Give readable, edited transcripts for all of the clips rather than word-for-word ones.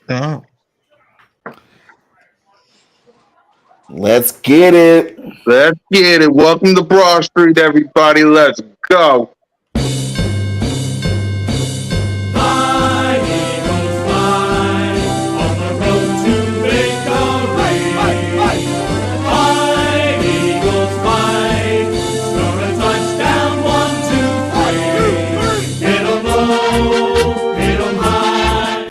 Uh, Let's get it. Let's get it. Welcome to Broad Street, everybody. Let's go. Fly, Eagles, fly, on the road to victory. Fly, Eagles, fly, score a touchdown, 1, 2, 3. Hit 'em low, hit 'em high.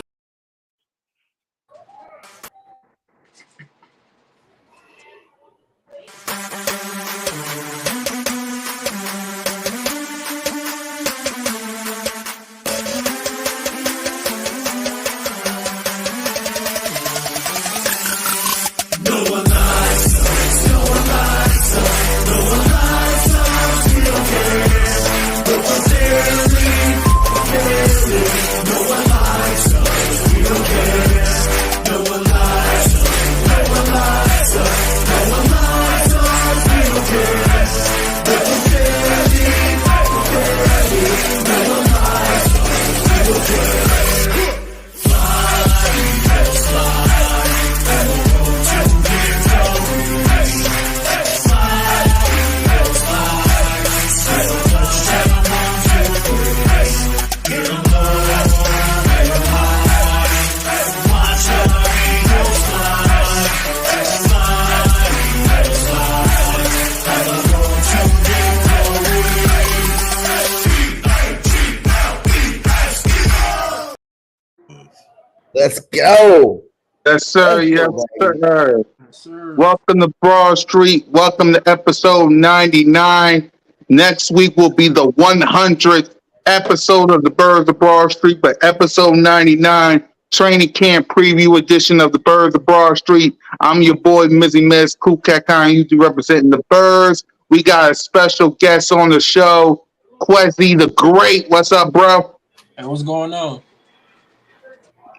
Let's go. Yes, sir. Let's Yes, go, baby. sir. Yes, sir. Welcome to Broad Street. Welcome to episode 99. Next week will be the 100th episode of the Birds of Broad Street, but episode 99, training camp preview edition of the Birds of Broad Street. I'm your boy, Mizzy Miz, Cool Cat Khan, usually representing the Birds. We got a special guest on the show, Quezzy the Great. What's up, bro? Hey, what's going on?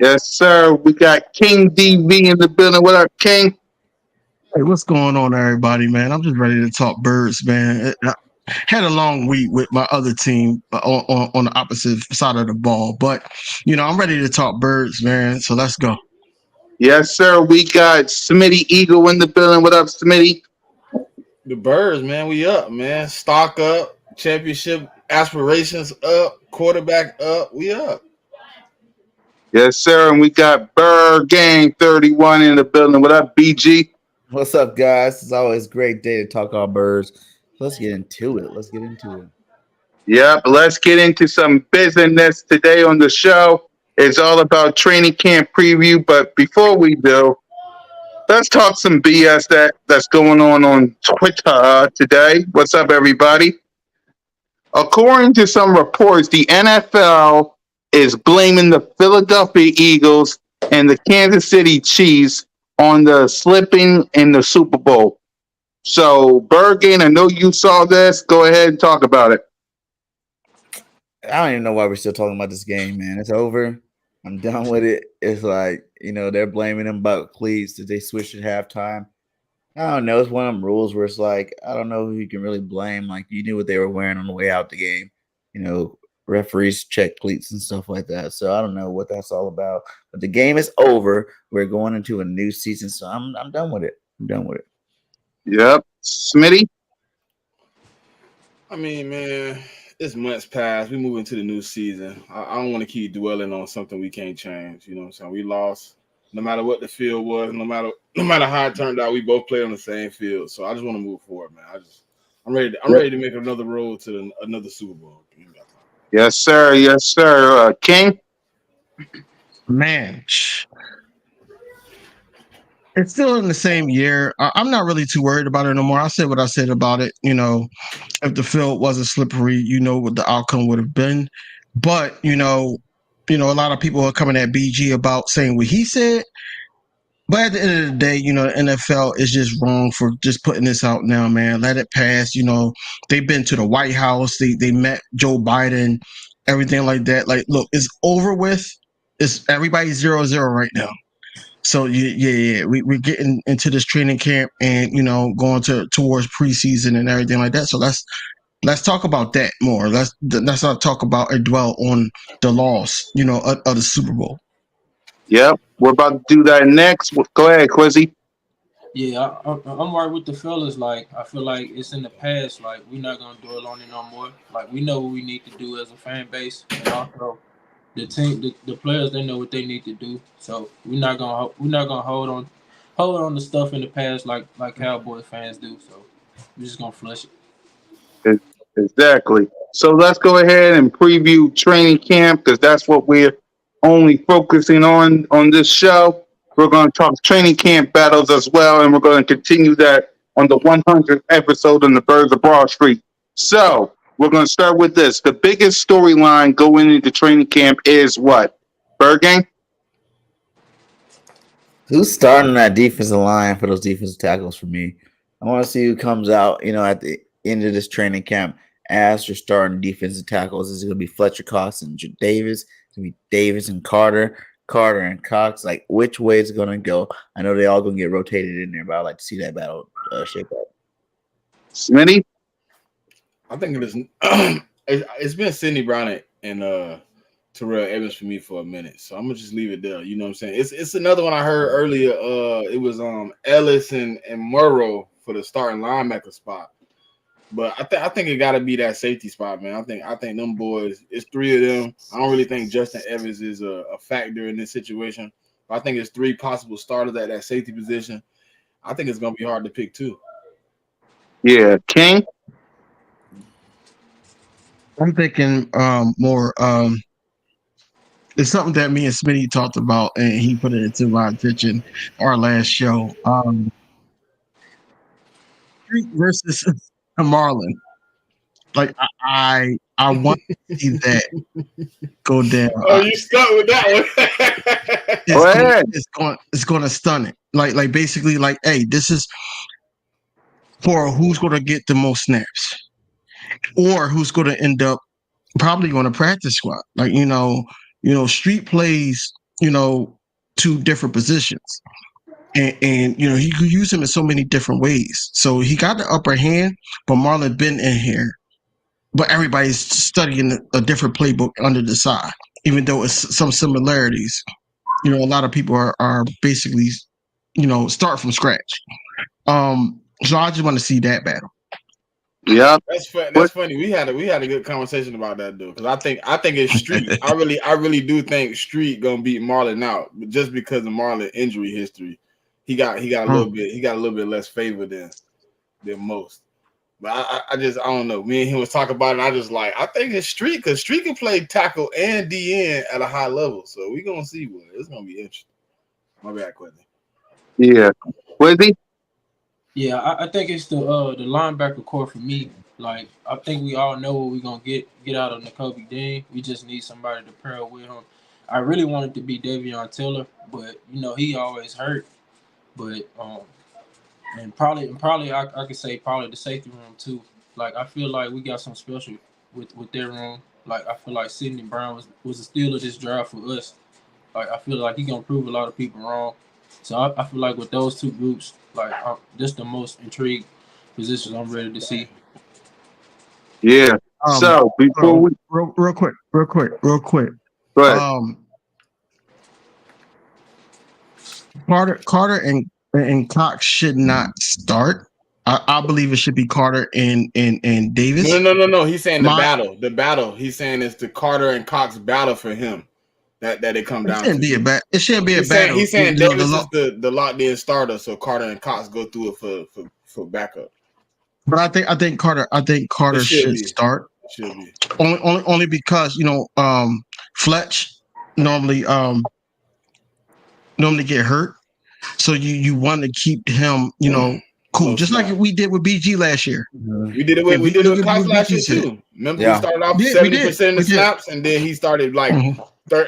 Yes, sir. We got King DV in the building. What up, King? hey, what's going on, everybody, man? I'm just ready to talk birds, man. I had a long week with my other team on the opposite side of the ball, but I'm ready to talk birds, man. So let's go. Yes, sir. We got Smitty Eagle in the building. What up, Smitty? The Birds, man. We up, man. Stock up. Championship aspirations up. Quarterback up. We up. Yes, sir. And we got Bird Gang 31 in the building. What up, BG? What's up, guys? It's always a great day to talk all birds. Let's get into it. Let's get into it. Yep. Let's get into some business today on the show. It's all about training camp preview. But before we do, let's talk some BS that's going on Twitter today. What's up, everybody? According to some reports, the NFL is blaming the Philadelphia Eagles and the Kansas City Chiefs on the slipping in the Super Bowl. So, Bergen, I know you saw this. Go ahead and talk about it. I don't even know why we're still talking about this game, man. It's over. I'm done with it. It's like, they're blaming them about cleats that they switched at halftime. I don't know. It's one of them rules where it's like, I don't know who you can really blame. Like, you knew what they were wearing on the way out the game. Referees check cleats and stuff like that. So I don't know what that's all about. But the game is over. We're going into a new season. So I'm done with it. I'm done with it. Yep. Smitty? I mean, man, it's months past. We move into the new season. I don't want to keep dwelling on something we can't change. You know what I'm saying? We lost. No matter what the field was, no matter how it turned out, we both played on the same field. So I just want to move forward, man. I'm ready to make another road to another Super Bowl. Yes, sir. Yes, sir. King? Man, it's still in the same year. I'm not really too worried about it no more. I said what I said about it. If the field wasn't slippery, what the outcome would have been. But a lot of people are coming at BG about saying what he said. But at the end of the day, the NFL is just wrong for just putting this out now, man. Let it pass. They've been to the White House. They met Joe Biden, everything like that. Like, look, it's over with. It's everybody's 0-0 right now. So we're getting into this training camp and going towards preseason and everything like that. So let's talk about that more. Let's not talk about or dwell on the loss, of the Super Bowl. Yep. We're about to do that next. Go ahead, Quizzy. Yeah, I'm right with the fellas. Like, I feel like it's in the past. Like, we're not gonna dwell on it no more. Like, we know what we need to do as a fan base, and also the team, the players, they know what they need to do. So we're not gonna hold on to stuff in the past like Cowboy fans do. So we're just gonna flush it. E- Exactly. So let's go ahead and preview training camp because that's what we're only focusing on this show. We're going to talk training camp battles as well, and we're going to continue that on the 100th episode on the Birds of Broad Street. So we're going to start with this. The biggest storyline going into training camp is what? Bird Gang? Who's starting that defensive line for those defensive tackles for me? I want to see who comes out, at the end of this training camp as your starting defensive tackles. Is it going to be Fletcher Cox and Davis? It's going to be Davis and Carter and Cox. Like, which way is it going to go? I know they all going to get rotated in there, but I'd like to see that battle shape up. Smitty? I think it is. It's been Sidney Brown and Terrell Evans for me for a minute, so I'm gonna just leave it there. You know what I'm saying? It's another one I heard earlier. It was Ellis and Murrow for the starting linebacker spot, but I think it got to be that safety spot, man. I think them boys. It's three of them. I don't really think Justin Evans is a factor in this situation. But I think it's three possible starters at that safety position. I think it's gonna be hard to pick two. Yeah. King? I'm thinking more. It's something that me and Smitty talked about, and he put it into my attention our last show. Street versus Marlon. Like I want to see that go down. Oh, you stuck with that one. Go ahead. It's going to stun it. Like basically like, hey, this is for who's going to get the most snaps, or who's going to end up probably on a practice squad. Like Street plays two different positions. And he could use him in so many different ways. So he got the upper hand, but Marlon been in here. But everybody's studying a different playbook under the side, even though it's some similarities. A lot of people are basically, start from scratch. So I just want to see that battle. Yeah. That's funny. We had a good conversation about that though, because I think it's Street. I really do think Street gonna beat Marlon out, but just because of Marlon injury history, he got a little bit less favor than most. But I don't know. Me and him was talking about it. And I just I think it's Street because Street can play tackle and DN at a high level. So we gonna see what it's gonna be interesting. My bad, Quentin. Yeah. Quizzy? Yeah, I think it's the linebacker core for me. Like, I think we all know what we're gonna get out of Nakobe Dean. We just need somebody to pair with him. I really wanted to be Davion Taylor, but he always hurt. But and probably I could say probably the safety room too. Like, I feel like we got some special with their room. Like, I feel like Sidney Brown was a steal of this draft for us. Like, I feel like he gonna prove a lot of people wrong. So I feel like with those two groups, like, just the most intrigued positions I'm ready to see. Yeah. So before we real quick. go ahead. Carter and Cox should not start. I believe it should be Carter and Davis. No. He's saying the battle. He's saying it's the Carter and Cox battle for him. That it come down to. It shouldn't be a battle. He's saying Davis is the locked in starter, so Carter and Cox go through it for backup. But I think Carter should start. It should be. Only because Fletch normally get hurt. So you want to keep him, cool. Just like we did with BG last year. We did it with Cox last year too. Remember, we started off 70% of the snaps, and then he started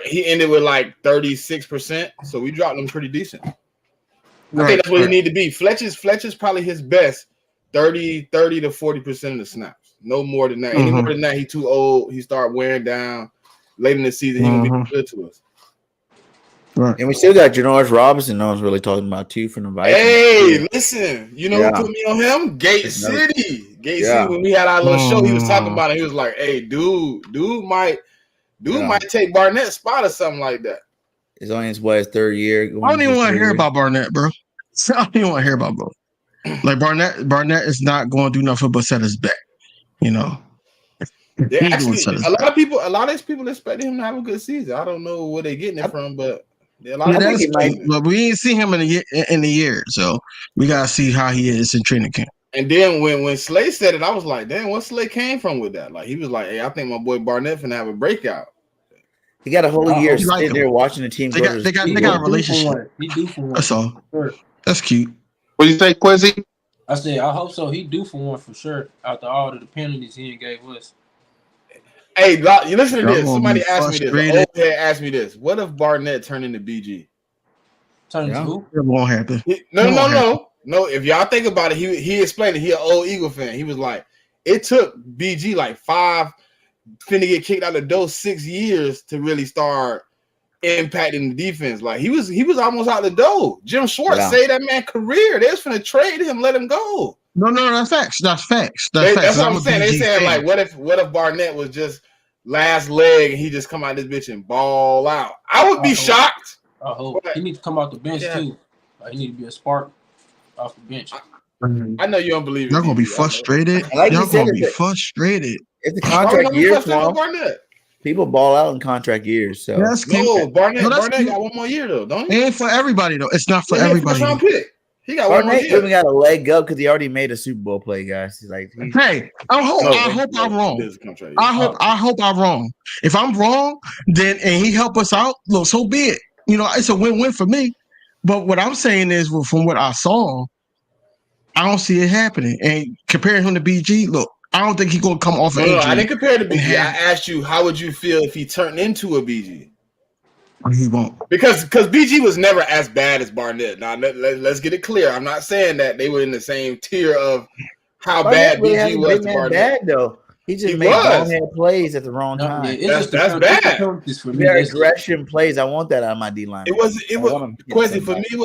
he ended with 36%. So we dropped him pretty decent. I think that's what he need to be. Fletcher's probably his best 30 to 40% of the snaps. No more than that. Any more than that, he too old. He start wearing down. Late in the season, he gonna be good to us. Right. And we still got Janoris Robinson. No one's really talking about too from the Vikings. Hey, listen, who put me on him? Gate City. When we had our little show, he was talking about it. He was like, "Hey, dude might take Barnett's spot or something like that." It's only his third year. I don't even want to hear year. about Barnett, bro. I don't even want to hear about bro. Like Barnett is not going to do nothing but set us back. You know, Yeah, he going to actually, set us a back. lot of these people expect him to have a good season. I don't know where they're getting it from, but a lot Yeah, of that's people. true. But we ain't seen him in the year, so we gotta see how he is in training camp. And then when Slay said it, I was like, damn, what Slay came from with that? Like he was like, hey, I think my boy Barnett finna have a breakout. He got a whole year You like sitting there him. watching the team They go got to they the got Super they got a Bowl. relationship. He do for one. That's all. Sure. That's cute. What do you say, Quizzy? I said I hope so. He do for one for sure. After all the penalties he ain't gave us. Hey, you listen to Y'all this. gonna Somebody be asked me this. An frustrated. old head asked me this. What if Barnett turned into BG? Turn Yeah. to who? It won't happen. No. If y'all think about it, he explained it. He an old Eagle fan. He was like, it took BG like finna get kicked out the door 6 years to really start impacting the defense. Like he was almost out the door. Jim Schwartz saved that man career. They was finna trade him, let him go. No, that's facts. That's facts. That's what I'm a saying. They BG saying fan. like, what if Barnett was just last leg and he just come out this bitch and ball out? I would be shocked. I hope he needs to come off the bench too. Like, he need to be a spark off the bench. I know you don't believe it. Y'all gonna be frustrated. Like Y'all you said, gonna be frustrated. It's the contract year, Barnett. People ball out in contract years. So That's cute. Barnett that's cute. got one more year though, don't It he? ain't for everybody though. It's not for He a everybody. first-round pick. He got Barnett one more year. even got a leg up because he already made a Super Bowl play, guys. He's like, Hey, I hope I'm wrong. I hope I'm wrong. If I'm wrong, then and he help us out, look, so be it. You know, it's a win-win for me. But what I'm saying is, well, from what I saw, I don't see it happening. And comparing him to BG, look, I don't think he's gonna come off an injury. I didn't compare to BG. I asked you, how would you feel if he turned into a BG? He won't. Because BG was never as bad as Barnett. Now let's get it clear. I'm not saying that they were in the same tier of how Barnett bad BG was to Barnett. Bad though. He just made bonehead plays at the wrong time. Yeah, that's bad. Their aggression plays. I want that out of my D line. It was Quincy, for me. It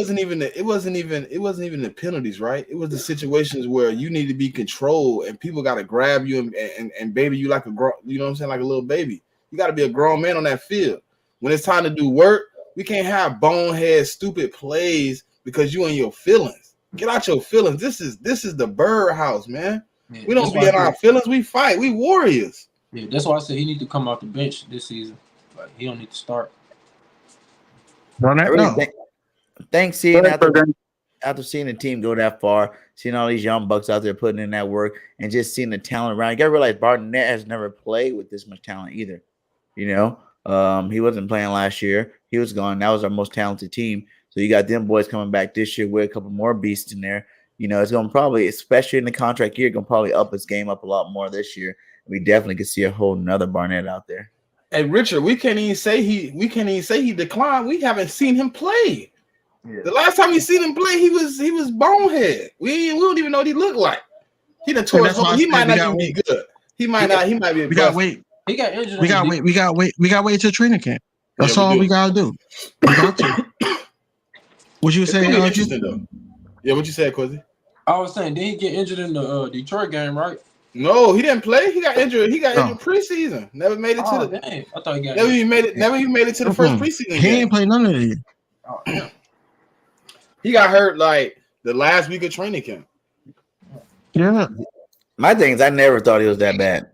wasn't even the penalties, right? It was the situations where you need to be controlled and people got to grab you and baby you like a you know what I'm saying, like a little baby. You got to be a grown man on that field. When it's time to do work, we can't have bonehead stupid plays because you in your feelings. Get out your feelings. This is the bird house, man. Yeah, we don't be in our feelings. We fight. We warriors. Yeah, that's why I said he need to come off the bench this season. Like, he don't need to start. Thanks seeing after seeing the team go that far, seeing all these young bucks out there putting in that work, and just seeing the talent around. You gotta realize Barnett has never played with this much talent either. You know, he wasn't playing last year. He was gone. That was our most talented team. So you got them boys coming back this year with a couple more beasts in there. You know, it's going to probably, especially in the contract year, going to probably up his game up a lot more this year. We definitely could see a whole nother Barnett out there. Hey, Richard, we can't even say he declined. We haven't seen him play. Yeah. The last time we seen him play, he was bonehead. We don't even know what he looked like. He done tore his whole. He might not even be good. He might not. He might be. We gotta wait. He got injured. We gotta wait. We gotta wait till training camp. That's all we gotta do. We got to. What you say? Interesting though. Yeah, what you said, Quizzy? I was saying, did he get injured in the Detroit game, right? No, he didn't play. He got injured. He got injured preseason. Never made it to the. Dang. I thought he got. Never even made it to the first preseason. He ain't played none of it. Oh, yeah. He got hurt like the last week of training camp. Yeah. My thing is, I never thought he was that bad.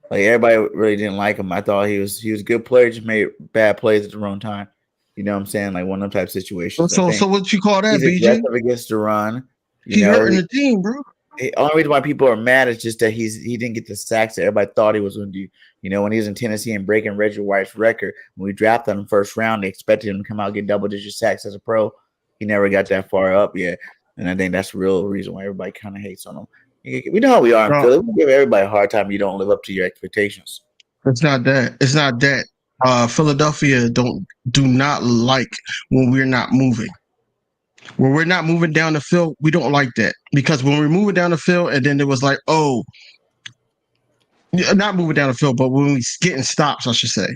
Like, everybody really didn't like him. I thought he was a good player, just made bad plays at the wrong time. You know what I'm saying? Like one of them type of situations. So what you call that, he's BG? aggressive against the run. He's hurting the team, bro. The only reason why people are mad is just that he didn't get the sacks that everybody thought he was going to do. You know, when he was in Tennessee and breaking Reggie White's record, when we drafted him first round, they expected him to come out and get double-digit sacks as a pro. He never got that far up yet. And I think that's the real reason why everybody kind of hates on him. We know how we are in Philly. We give everybody a hard time. You don't live up to your expectations. It's not that. It's not that. Philadelphia do not like when we're not moving. When we're not moving down the field, we don't like that. Because when we're moving down the field, and then it was like, oh, not moving down the field, but when we getting stops, I should say.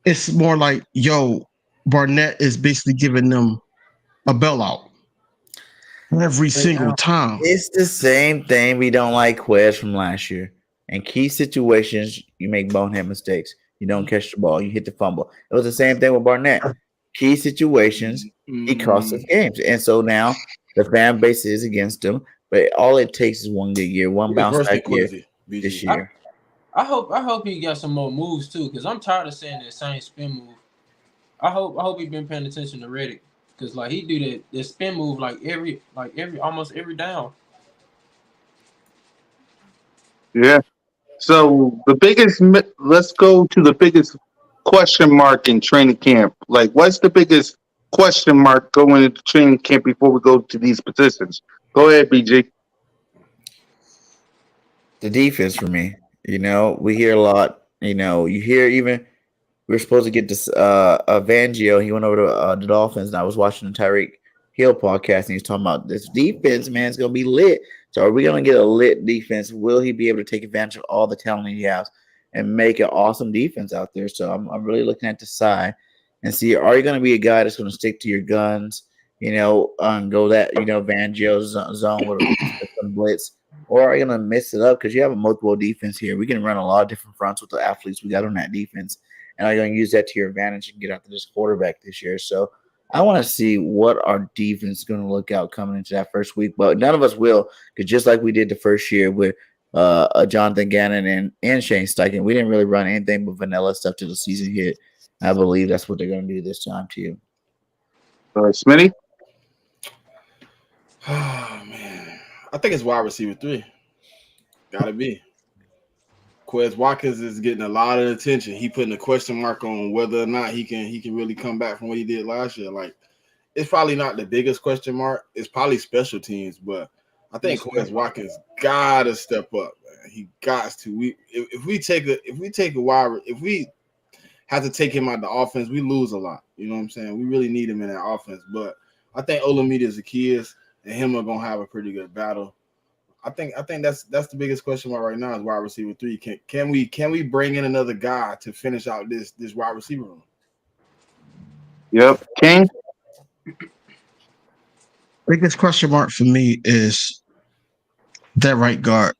It's more like, yo, Barnett is basically giving them a bailout every single time. It's the same thing we don't like Quez from last year. In key situations, you make bonehead mistakes. You don't catch the ball. You hit the fumble. It was the same thing with Barnett. key situations, he costs us games. And so now the fan base is against him. But all it takes is one good year, one It's bounce worse than back year Quincy, this BG. year. I hope he got some more moves too, because I'm tired of seeing that same spin move. I hope he been paying attention to Reddick, because like he do that spin move like every almost every down. Yeah. So let's go to the biggest question mark in training camp. Like, what's the biggest question mark going into training camp before we go to these positions? Go ahead, BG. The defense for me. We hear a lot. You hear even we were supposed to get this Vangio. He went over to the Dolphins, and I was watching the Tyreek Hill podcast, and he was talking about this defense, man, it's gonna be lit. So are we gonna get a lit defense? Will he be able to take advantage of all the talent he has and make an awesome defense out there? So I'm really looking at the side and see, are you gonna be a guy that's gonna stick to your guns, go that Vangio zone with some blitz, or are you gonna mix it up because you have a multiple defense here? We can run a lot of different fronts with the athletes we got on that defense, and are you going to use that to your advantage and get after this quarterback this year? So I want to see what our defense is going to look out coming into that first week, but none of us will, because just like we did the first year with Jonathan Gannon and Shane Steichen, we didn't really run anything but vanilla stuff till the season hit. I believe that's what they're going to do this time too. Smitty? Oh man, I think it's wide receiver 3. Gotta be. Quez Watkins is getting a lot of attention. He putting a question mark on whether or not he can really come back from what he did last year. Like, it's probably not the biggest question mark. It's probably special teams, but I think Quez Watkins gotta step up, man. He got to. If we have to take him out of the offense, we lose a lot. You know what I'm saying? We really need him in that offense. But I think Olamide Zaccheaus and him are gonna have a pretty good battle. I think that's the biggest question mark right now is wide receiver 3. Can we bring in another guy to finish out this wide receiver room? Yep. King? Biggest question mark for me is that right guard.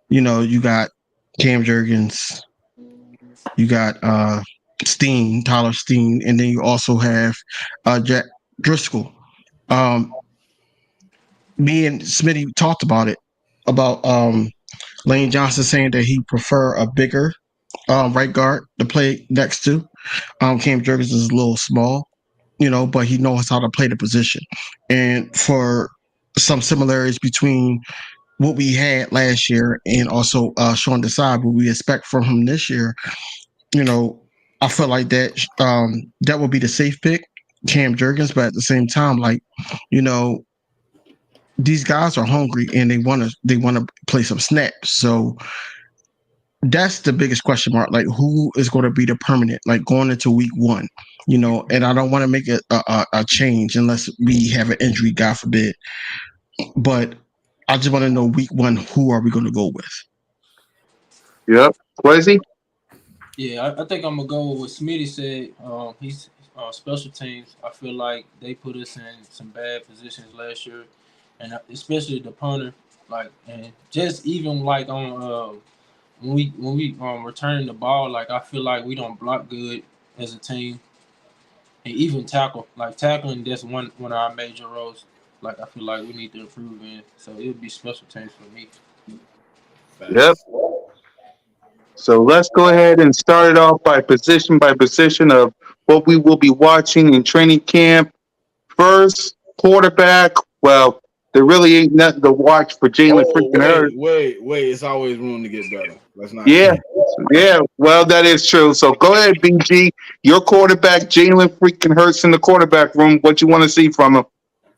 You got Cam Jurgens, you got Tyler Steen, and then you also have Jack Driscoll. Me and Smitty talked about it, about Lane Johnson saying that he prefer a bigger right guard to play next to. Cam Jurgens is a little small, but he knows how to play the position. And for some similarities between what we had last year and also Sean Desai, what we expect from him this year, I feel like that would be the safe pick, Cam Jurgens. But at the same time, like, these guys are hungry and they want to play some snaps. So that's the biggest question mark. Like, who is going to be the permanent, like going into week 1, and I don't want to make a change unless we have an injury, God forbid. But I just want to know week 1, who are we going to go with? Yep. Quasi? Yeah, I think I'm gonna go with what Smitty said. He's special teams. I feel like they put us in some bad positions last year, and especially the punter. Like, and just even like on when we returning the ball, like I feel like we don't block good as a team, and even tackle. Like tackling, that's one of our major roles. Like I feel like we need to improve in. So it would be special teams for me. Yep. So let's go ahead and start it off by position of what we will be watching in training camp. First, quarterback. Well, there really ain't nothing to watch for Jalen Oh, freaking Hurts. wait. It's always room to get better. Let's not. Yeah, yeah. Well, that is true. So go ahead, BG. Your quarterback, Jalen freaking Hurts in the quarterback room. What you want to see from him?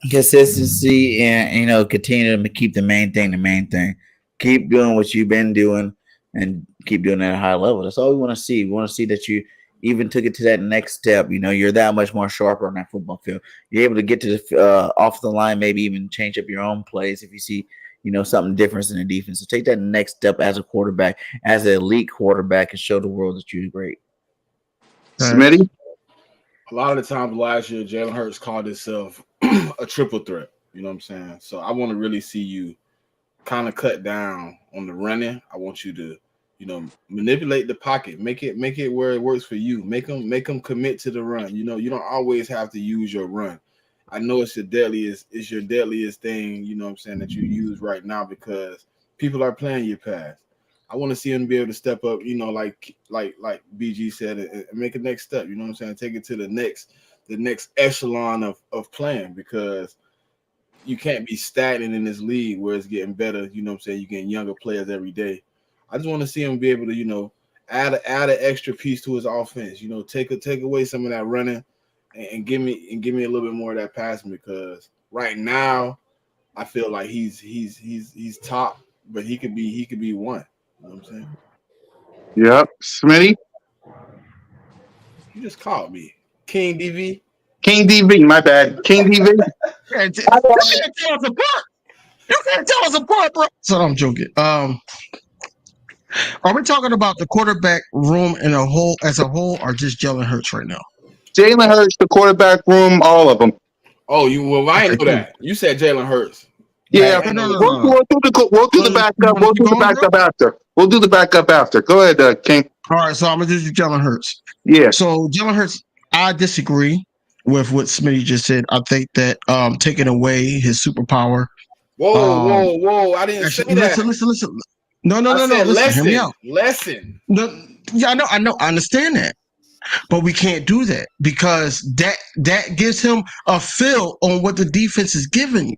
Consistency and continue to keep the main thing. Keep doing what you've been doing and keep doing it at a high level. That's all we want to see. We want to see that you even took it to that next step. You're that much more sharper on that football field. You're able to get to the off the line, maybe even change up your own plays if you see something different in the defense. So take that next step as a quarterback, as an elite quarterback, and show the world that you're great. Smitty? A lot of the times last year, Jalen Hurts called himself a triple threat. You know what I'm saying? So I want to really see you kind of cut down on the running. I want you to, manipulate the pocket, make it where it works for you. Make them commit to the run. You don't always have to use your run. I know it's your deadliest thing, what I'm saying, that you use right now because people are playing your pass. I want to see him be able to step up, like BG said, and make a next step, what I'm saying, take it to the next echelon of playing, because you can't be stagnant in this league where it's getting better, what I'm saying, you're getting younger players every day. I just want to see him be able to, add an extra piece to his offense, take away some of that running and give me a little bit more of that passing, because right now I feel like he's top, but he could be one. You know what I'm saying? Yep. Smitty? You just called me King DV. King DV, my bad. King DV. You can't tell us apart. You can't tell us apart, bro. So I'm joking. Are we talking about the quarterback room as a whole, or just Jalen Hurts right now? Jalen Hurts, the quarterback room, all of them. Oh, I Okay, ain't know cool. that. You said Jalen Hurts. Yeah, No. we'll do the backup. We'll do the backup after. We'll do the backup after. Go ahead, King. All right, so I'm gonna do Jalen Hurts. Yeah. So Jalen Hurts, I disagree with what Smitty just said. I think that taking away his superpower. Whoa! I didn't say that. Listen. No. Listen, hear me out. Lesson. No, yeah, I know, I understand that, but we can't do that because that gives him a feel on what the defense is giving you.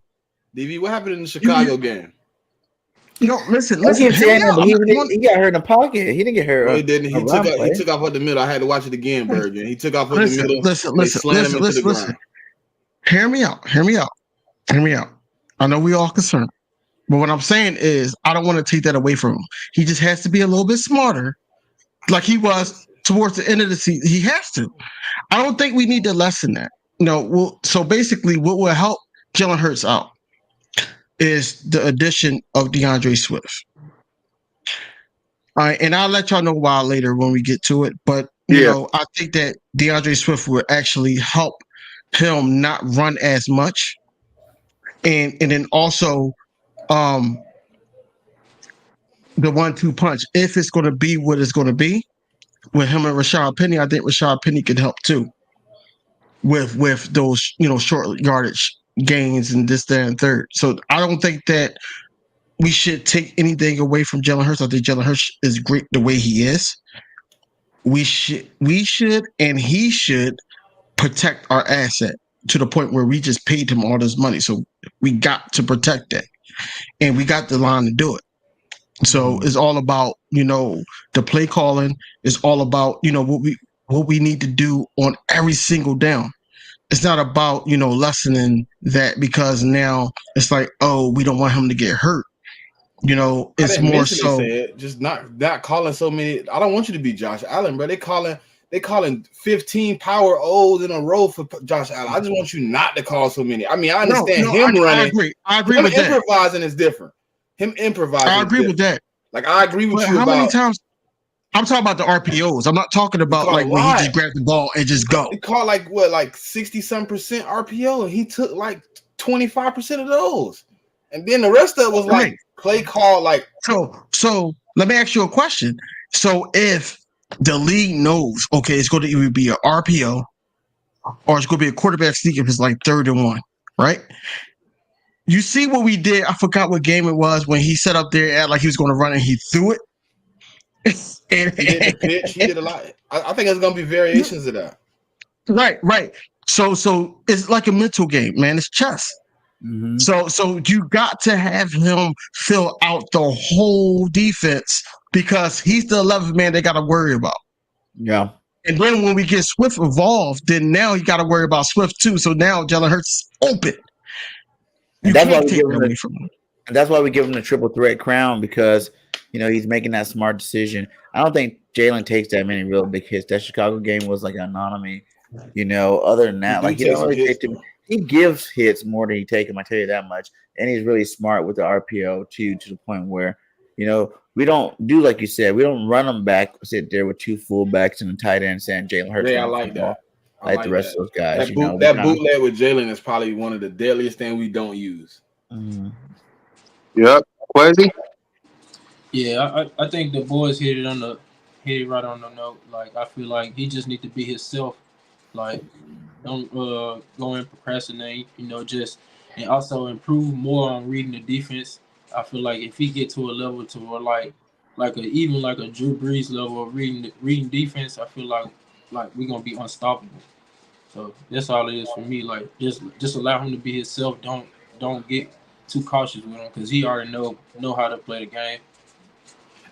DV, what happened in the Chicago game? Listen. I keep Hear me saying that, out. but he got hurt in the pocket. He didn't get hurt. No, he didn't. He play. took off at the middle. I had to watch it again, Bergen. He took off at the middle. They slammed him into the ground. Hear me out. I know we all concerned, but what I'm saying is I don't want to take that away from him. He just has to be a little bit smarter, like he was towards the end of the season. He has to. I don't think we need to lessen that. So basically, what will help Jalen Hurts out is the addition of DeAndre Swift. All right, and I'll let y'all know why later when we get to it. But I think that DeAndre Swift will actually help him not run as much, and then also the 1-2 punch. If it's going to be what it's going to be with him and Rashad Penny, I think Rashad Penny could help too with those short yardage gains and this, that, and third. So I don't think that we should take anything away from Jalen Hurts. I think Jalen Hurts is great the way he is. We should and he should protect our asset to the point where we just paid him all this money. So we got to protect that. And we got the line to do it. So it's all about, the play calling. It's all about, what we need to do on every single down. It's not about, lessening that because now it's like, oh, we don't want him to get hurt. It's more so just not calling so many. I don't want you to be Josh Allen, bro. They calling 15 power O's in a row for Josh Allen. I just want you not to call so many. I mean, I understand him running. I agree with that. Improvising is different. Him improvising. I agree with that. Like I agree with you. How many times? I'm talking about the RPOs. I'm not talking about like when he just grabbed the ball and just go. He caught like 60-some% RPO, and he took like 25% of those, and then the rest of it was like play call. Like so. Let me ask you a question. So if the league knows, okay, it's going to either be an RPO or it's going to be a quarterback sneak if it's like 3rd and 1, right? You see what we did? I forgot what game it was when he set up there at like he was going to run and he threw it. He did the pitch. He did a lot. I think there's going to be variations of that. Right. So it's like a mental game, man. It's chess. Mm-hmm. So you got to have him fill out the whole defense because he's the 11th man they got to worry about. Yeah. And then when we get Swift involved, then now you got to worry about Swift too. So now Jalen Hurts is open. That's why we give him the triple threat crown because he's making that smart decision. I don't think Jalen takes that many real big hits. That Chicago game was like an anomaly. Other than that, like he gives hits more than he takes him. I tell you that much. And he's really smart with the RPO too, to the point where we don't do like you said. We don't run them back, sit there with 2 fullbacks and a tight end saying Jalen Hurts. Yeah, I like that. Like the rest of those guys. That bootleg with Jalen is probably one of the deadliest things we don't use. Yep. Quasi? Yeah, I think the boys hit it right on the note. Like I feel like he just need to be himself. Like don't go and procrastinate. Just and also improve more on reading the defense. I feel like if he get to a level to where even like a Drew Brees level of reading defense, I feel like we're gonna be unstoppable. So that's all it is for me. Like just allow him to be himself. Don't get too cautious with him because he already know how to play the game.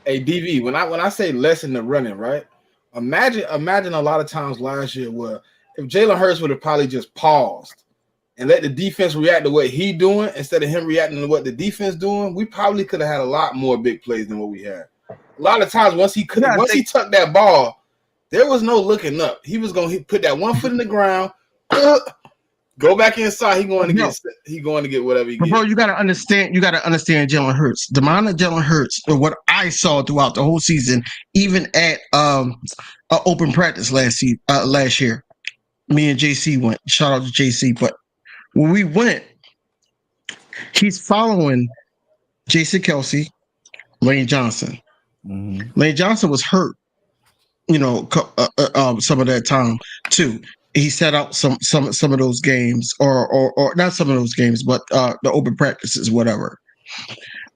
Hey, DV, when I say less in the running, right? Imagine a lot of times last year where if Jalen Hurts would have probably just paused and let the defense react to what he doing instead of him reacting to what the defense doing, we probably could have had a lot more big plays than what we had. A lot of times once he tucked that ball, there was no looking up. He was going to put that one foot in the ground, go back inside. He going to get whatever he gets. Bro, you gotta understand Jalen Hurts. The amount of Jalen Hurts, or what I saw throughout the whole season, even at open practice last year. Me and JC went. Shout out to JC. But when we went, he's following Jason Kelsey, Lane Johnson. Mm-hmm. Lane Johnson was hurt, some of that time too. He set out some of those games, or not some of those games, but the open practices, whatever.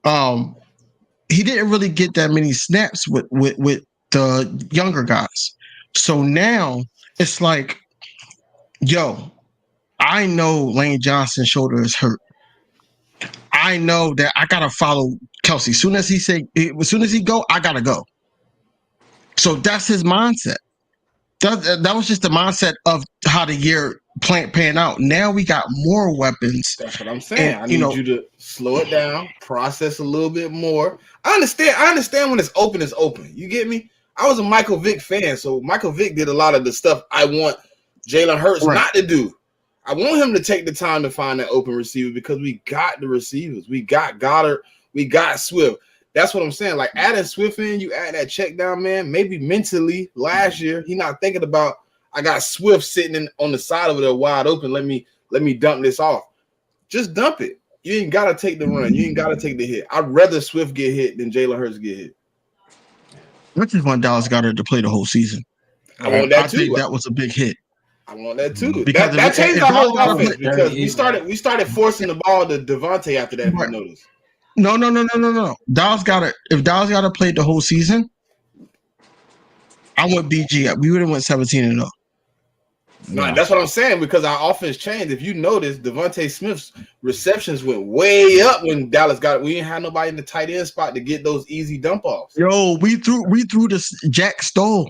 He didn't really get that many snaps with the younger guys. So now it's like, yo, I know Lane Johnson's shoulder is hurt. I know that I gotta follow Kelsey. As soon as he go, I gotta go. So that's his mindset. That was just the mindset of how the year pan out. Now we got more weapons. That's what I'm saying. And, I need you to slow it down, process a little bit more. I understand when it's open, it's open. You get me? I was a Michael Vick fan, so Michael Vick did a lot of the stuff I want Jalen Hurts not to do. I want him to take the time to find that open receiver because we got the receivers. We got Goddard. We got Swift. That's what I'm saying. Like adding Swift in, you add that check down, man. Maybe mentally last year, he not thinking about I got Swift sitting on the side of it wide open. Let me dump this off. Just dump it. You ain't gotta take the run. You ain't gotta take the hit. I'd rather Swift get hit than Jalen Hurts get hit. I just want Dallas Goedert to play the whole season. I want that too. I think that was a big hit. I want that too. Because that changed our whole offense because we started forcing the ball to Devontae after that. If you notice. No. If Dallas Goedert played the whole season, I went BG. We would have went 17-0. No, that's what I'm saying because our offense changed. If you notice, Devontae Smith's receptions went way up when Dallas got it. We didn't have nobody in the tight end spot to get those easy dump offs. Yo, we threw this Jack Stoll.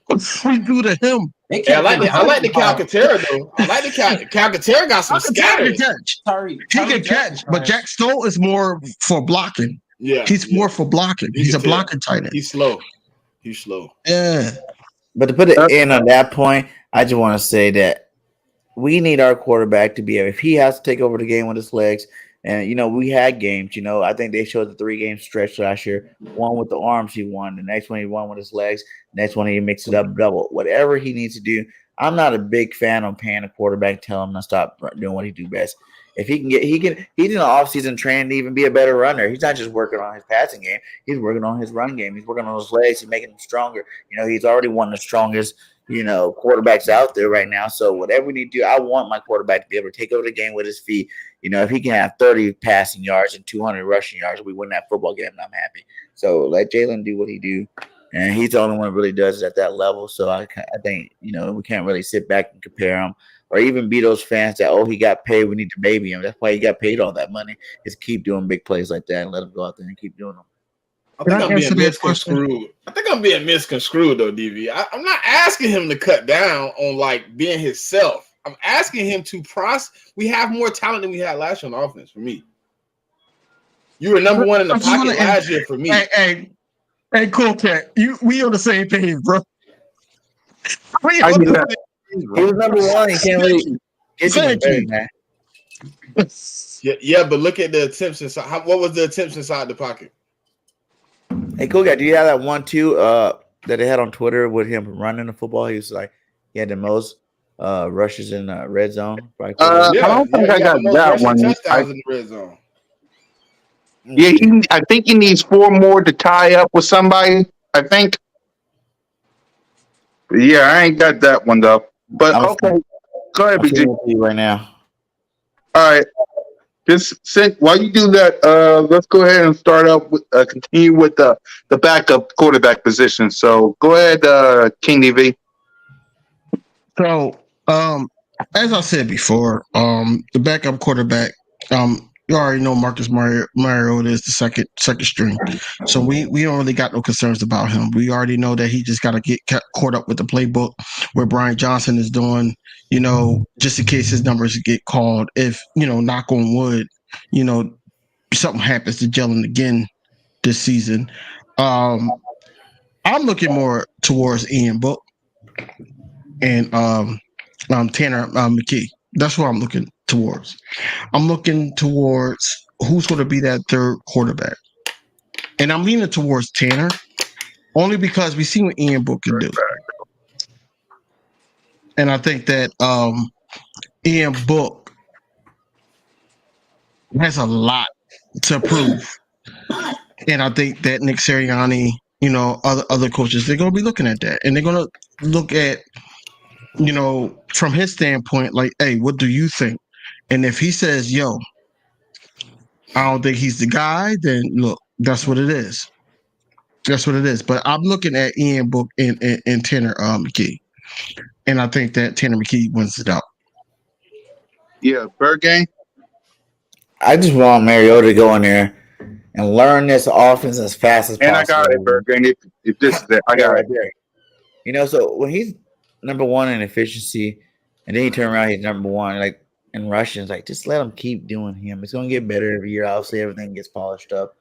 We threw to him. Yeah, I like the Calcaterra though. I like the Calcaterra got some scatters. He can catch, but Jack Stoll is more for blocking. Yeah, he's more for blocking. He's a blocking tight end. He's slow. Yeah. But to put it in on that point, I just want to say that we need our quarterback to be able, if he has to take over the game with his legs, and we had games, I think they showed the 3-game stretch last year. One with the arms he won, the next one he won with his legs, the next one he mixed it up double. Whatever he needs to do. I'm not a big fan of paying a quarterback, telling him to stop doing what he do best. If he can he's in the offseason training to even be a better runner. He's not just working on his passing game. He's working on his run game. He's working on his legs. He's making them stronger. He's already one of the strongest, quarterbacks out there right now. So whatever we need to do, I want my quarterback to be able to take over the game with his feet. If he can have 30 passing yards and 200 rushing yards, we win that football game, and I'm happy. So let Jalen do what he do. And he's the only one who really does it at that level. So I think, we can't really sit back and compare him or even be those fans that, he got paid, we need to baby him. That's why he got paid all that money, is keep doing big plays like that and let him go out there and keep doing them. I think I'm being misconstrued though, DV. I'm not asking him to cut down on being himself. I'm asking him to process. We have more talent than we had last year on offense. For me, you were number one in the pocket last year. For me, hey, cool cat. We on the same page, bro. He was number one. He can't really get you better, man. Yeah, but look at the attempts inside. What was the attempts inside the pocket? Hey, cool guy, do you have that 1-2 that they had on Twitter with him running the football? He was like, he had the most rushes in red zone. I don't think I got that one. Touchdowns in the red zone. Yeah, I think he needs 4 more to tie up with somebody. I think. Yeah, I ain't got that one though. But I'm okay, go ahead, I'm BG. sending it to you right now. All right, just while you do that, let's go ahead and start out with continue with the backup quarterback position. So go ahead, King DV. So, as I said before, the backup quarterback, you already know Marcus Mariota is the second string, so we don't really got no concerns about him. We already know that he just got to get caught up with the playbook where Brian Johnson is doing, just in case his numbers get called. If knock on wood, you know, something happens to Jalen again this season. I'm looking more towards Ian Book and Tanner McKee. That's what I'm looking towards. I'm looking towards who's going to be that third quarterback, and I'm leaning towards Tanner only because we see what Ian Book can do, and I think that Ian Book has a lot to prove, and I think that Nick Sirianni, other coaches, they're going to be looking at that, and they're going to look at from his standpoint, like, hey, what do you think? And if he says, yo, I don't think he's the guy, then look, that's what it is. That's what it is. But I'm looking at Ian Book and Tanner McKee. And I think that Tanner McKee wins it out. Yeah, Bird Gang. I just want Mariota to go in there and learn this offense as fast as And I got it, possible. Bird Gang. If this is it, I Yeah, got right it. there. So when he's number one in efficiency, and then he turn around, he's number one like in rushing. Like just let him keep doing him. It's gonna get better every year. Obviously, everything gets polished up.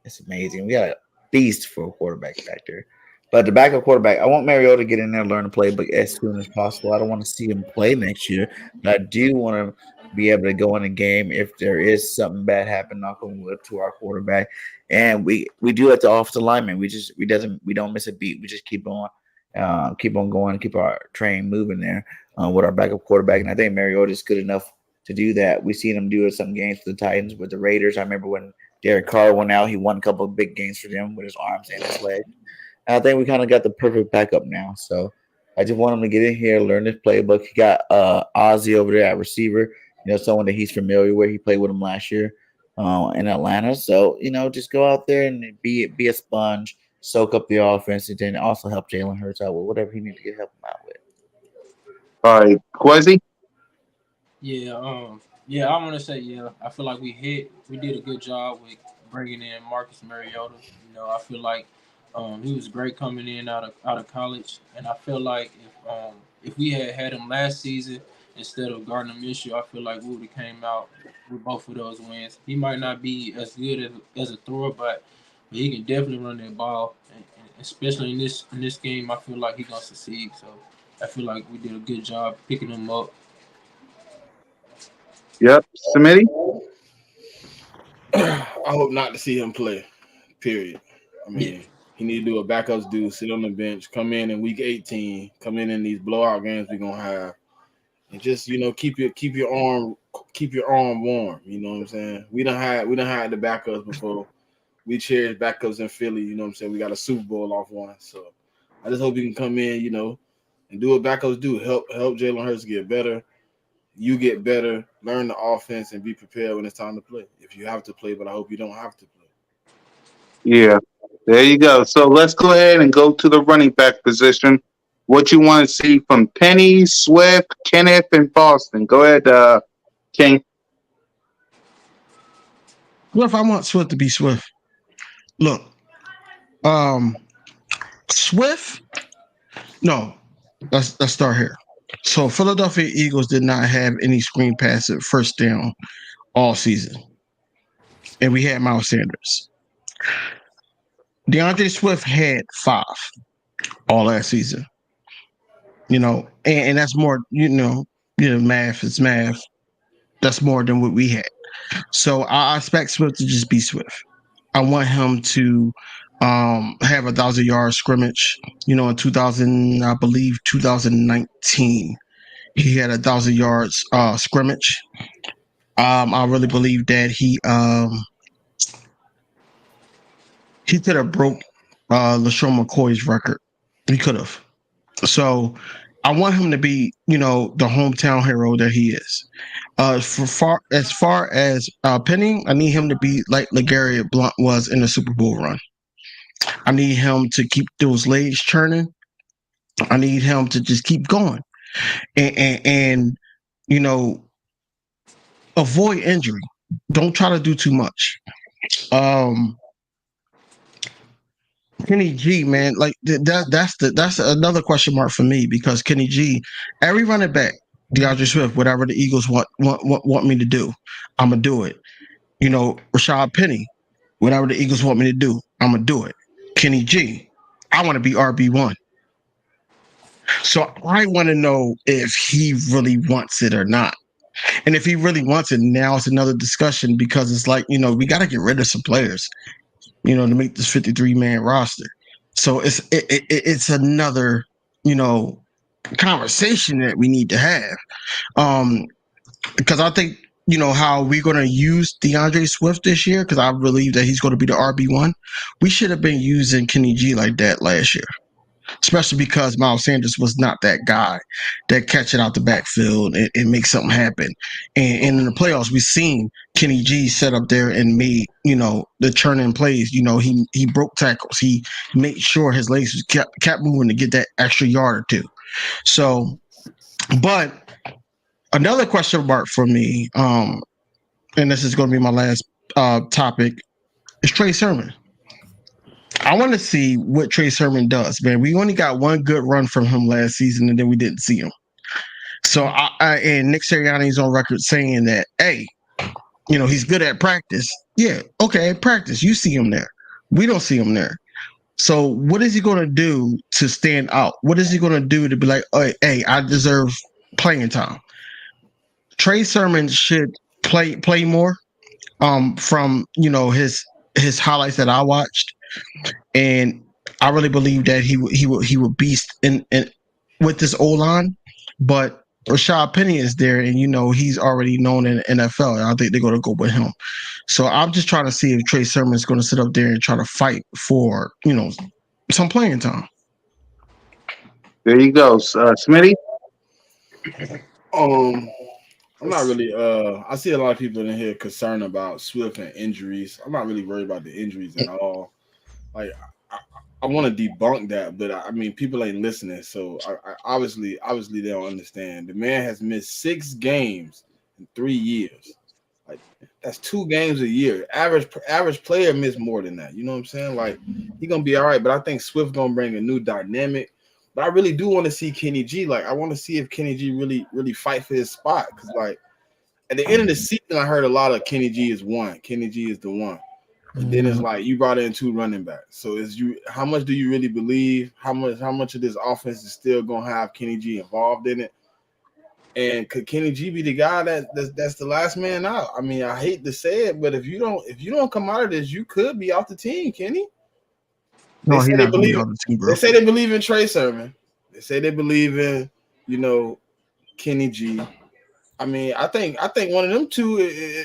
It's amazing. We got a beast for a quarterback back there. But the backup quarterback, I want Mariota to get in there and learn the playbook as soon as possible. I don't want to see him play next year, but I do want to be able to go in a game if there is something bad happen, knock on wood, to our quarterback. And we do it to offensive linemen. We don't miss a beat. We just keep on going, keep our train moving there with our backup quarterback. And I think Mariota is good enough to do that. We've seen him do it some games for the Titans with the Raiders. I remember when Derek Carr went out, he won a couple of big games for them with his arms and his legs. And I think we kind of got the perfect backup now. So I just want him to get in here, learn this playbook. He got Ozzy over there at receiver, someone that he's familiar with. He played with him last year in Atlanta. So, just go out there and be a sponge, soak up the offense, and then also help Jalen Hurts out with whatever he needs to help him out with. All right, Quezzy. Yeah, I want to say, I feel like we did a good job with bringing in Marcus Mariota. I feel like he was great coming in out of college, and I feel like if we had him last season instead of Gardner Minshew, I feel like we would have came out with both of those wins. He might not be as good as a thrower, but he can definitely run that ball, and especially in this game, I feel like he's gonna succeed. So I feel like we did a good job picking him up. Yep, Smitty. I hope not to see him play. Period. I Yeah. mean, he need to do what backups do: sit on the bench, come in week 18, come in these blowout games we're gonna have, and just keep your arm warm. You know what I'm saying? We done had the backups before. We cheered backups in Philly. You know what I'm saying? We got a Super Bowl off one, so I just hope he can come in, and do what backups do. Help Jalen Hurts get better. You get better, learn the offense, and be prepared when it's time to play. If you have to play, but I hope you don't have to play. Yeah, there you go. So let's go ahead and go to the running back position. What you want to see from Penny, Swift, Kenneth, and Boston? Go ahead, King. Well, if I want Swift to be Swift, look, Swift, no, let's start here. So Philadelphia Eagles did not have any screen pass at first down all season. And we had Miles Sanders. DeAndre Swift had 5 all last season. And that's more, math is math. That's more than what we had. So I expect Swift to just be Swift. I want him to have 1,000-yard scrimmage. In 2000, I believe 2019, he had 1,000 yards scrimmage. I really believe that he could have broke LaShawn McCoy's record. He could have. So I want him to be, the hometown hero that he is. As far as Penny, I need him to be like LeGarrette Blount was in the Super Bowl run. I need him to keep those legs churning. I need him to just keep going and you know avoid injury. Don't try to do too much. Um, Kenny G, man, like that's another question mark for me because Kenny G, every running back, DeAndre Swift, whatever the Eagles want me to do, I'm gonna do it. Rashad Penny, whatever the Eagles want me to do, I'm gonna do it. Kenny G, I want to be RB1. So I want to know if he really wants it or not. And if he really wants it, now it's another discussion because it's like, we got to get rid of some players, to make this 53-man roster. So it's another, conversation that we need to have. Because I think, how we're going to use DeAndre Swift this year, because I believe that he's going to be the RB1. We should have been using Kenny G like that last year, especially because Miles Sanders was not that guy that catch it out the backfield and make something happen. And in the playoffs, we've seen Kenny G set up there and made, the churning plays. He broke tackles. He made sure his legs kept moving to get that extra yard or two. So, but another question mark for me, and this is going to be my last topic, is Trey Sermon. I want to see what Trey Sermon does, man. We only got one good run from him last season, and then we didn't see him. So, and Nick Sirianni's on record saying that, hey, he's good at practice. Yeah, okay, practice. You see him there. We don't see him there. So, what is he going to do to stand out? What is he going to do to be like, hey, I deserve playing time? Trey Sermon should play more. From his highlights that I watched. And I really believe that he would beast in with this O line, but Rashad Penny is there, and he's already known in the NFL. And I think they're going to go with him. So I'm just trying to see if Trey Sermon is going to sit up there and try to fight for some playing time. There you go, Smitty. I'm not really. I see a lot of people in here concerned about Swift and injuries. I'm not really worried about the injuries at all. Like, I want to debunk that, but I mean, people ain't listening. So I obviously they don't understand. The man has missed 6 games in 3 years. Like, that's 2 games a year. Average player miss more than that. You know what I'm saying? Like, he gonna be all right, but I think Swift gonna bring a new dynamic. But I really do want to see Kenny G. Like, I want to see if Kenny G really fight for his spot. Because, like, at the end of the season, I heard a lot of Kenny G is one. Kenny G is the one. And then it's like you brought in 2 running backs. So how much do you really believe? How much of this offense is still gonna have Kenny G involved in it? And could Kenny G be the guy that's the last man out? I mean, I hate to say it, but if you don't come out of this, you could be off the team, Kenny. No, he's not going to be on the team, bro. They say they believe in Trey Sermon. They say they believe in, Kenny G. I mean, I think one of them two,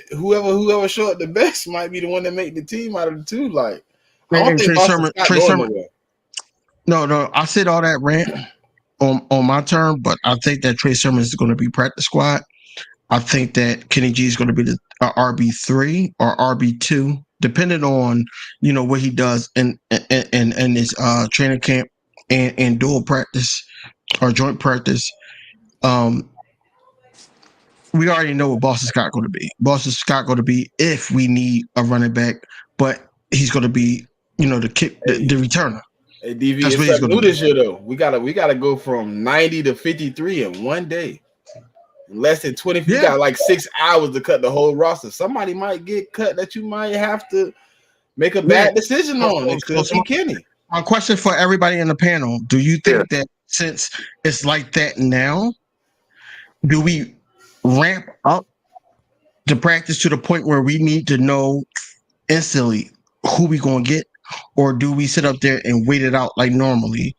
whoever show up the best, might be the one that make the team out of the two. Like, I don't think Trey Sermon. No, I said all that rant on my term, but I think that Trey Sermon is going to be practice squad. I think that Kenny G is going to be the RB3 or RB2, depending on what he does in his training camp and dual practice or joint practice. We already know what Boston Scott going to be. Boston Scott going to be if we need a running back, but he's going to be the kick the returner. Hey, DV, that's what he's going to do this year though. We gotta go from 90 to 53 in one day. In less than 20. You got like 6 hours to cut the whole roster. Somebody might get cut that you might have to make a bad decision on. It could be Kenny. My question for everybody in the panel: do you think that since it's like that now, do we ramp up the practice to the point where we need to know instantly who we gonna get, or do we sit up there and wait it out like normally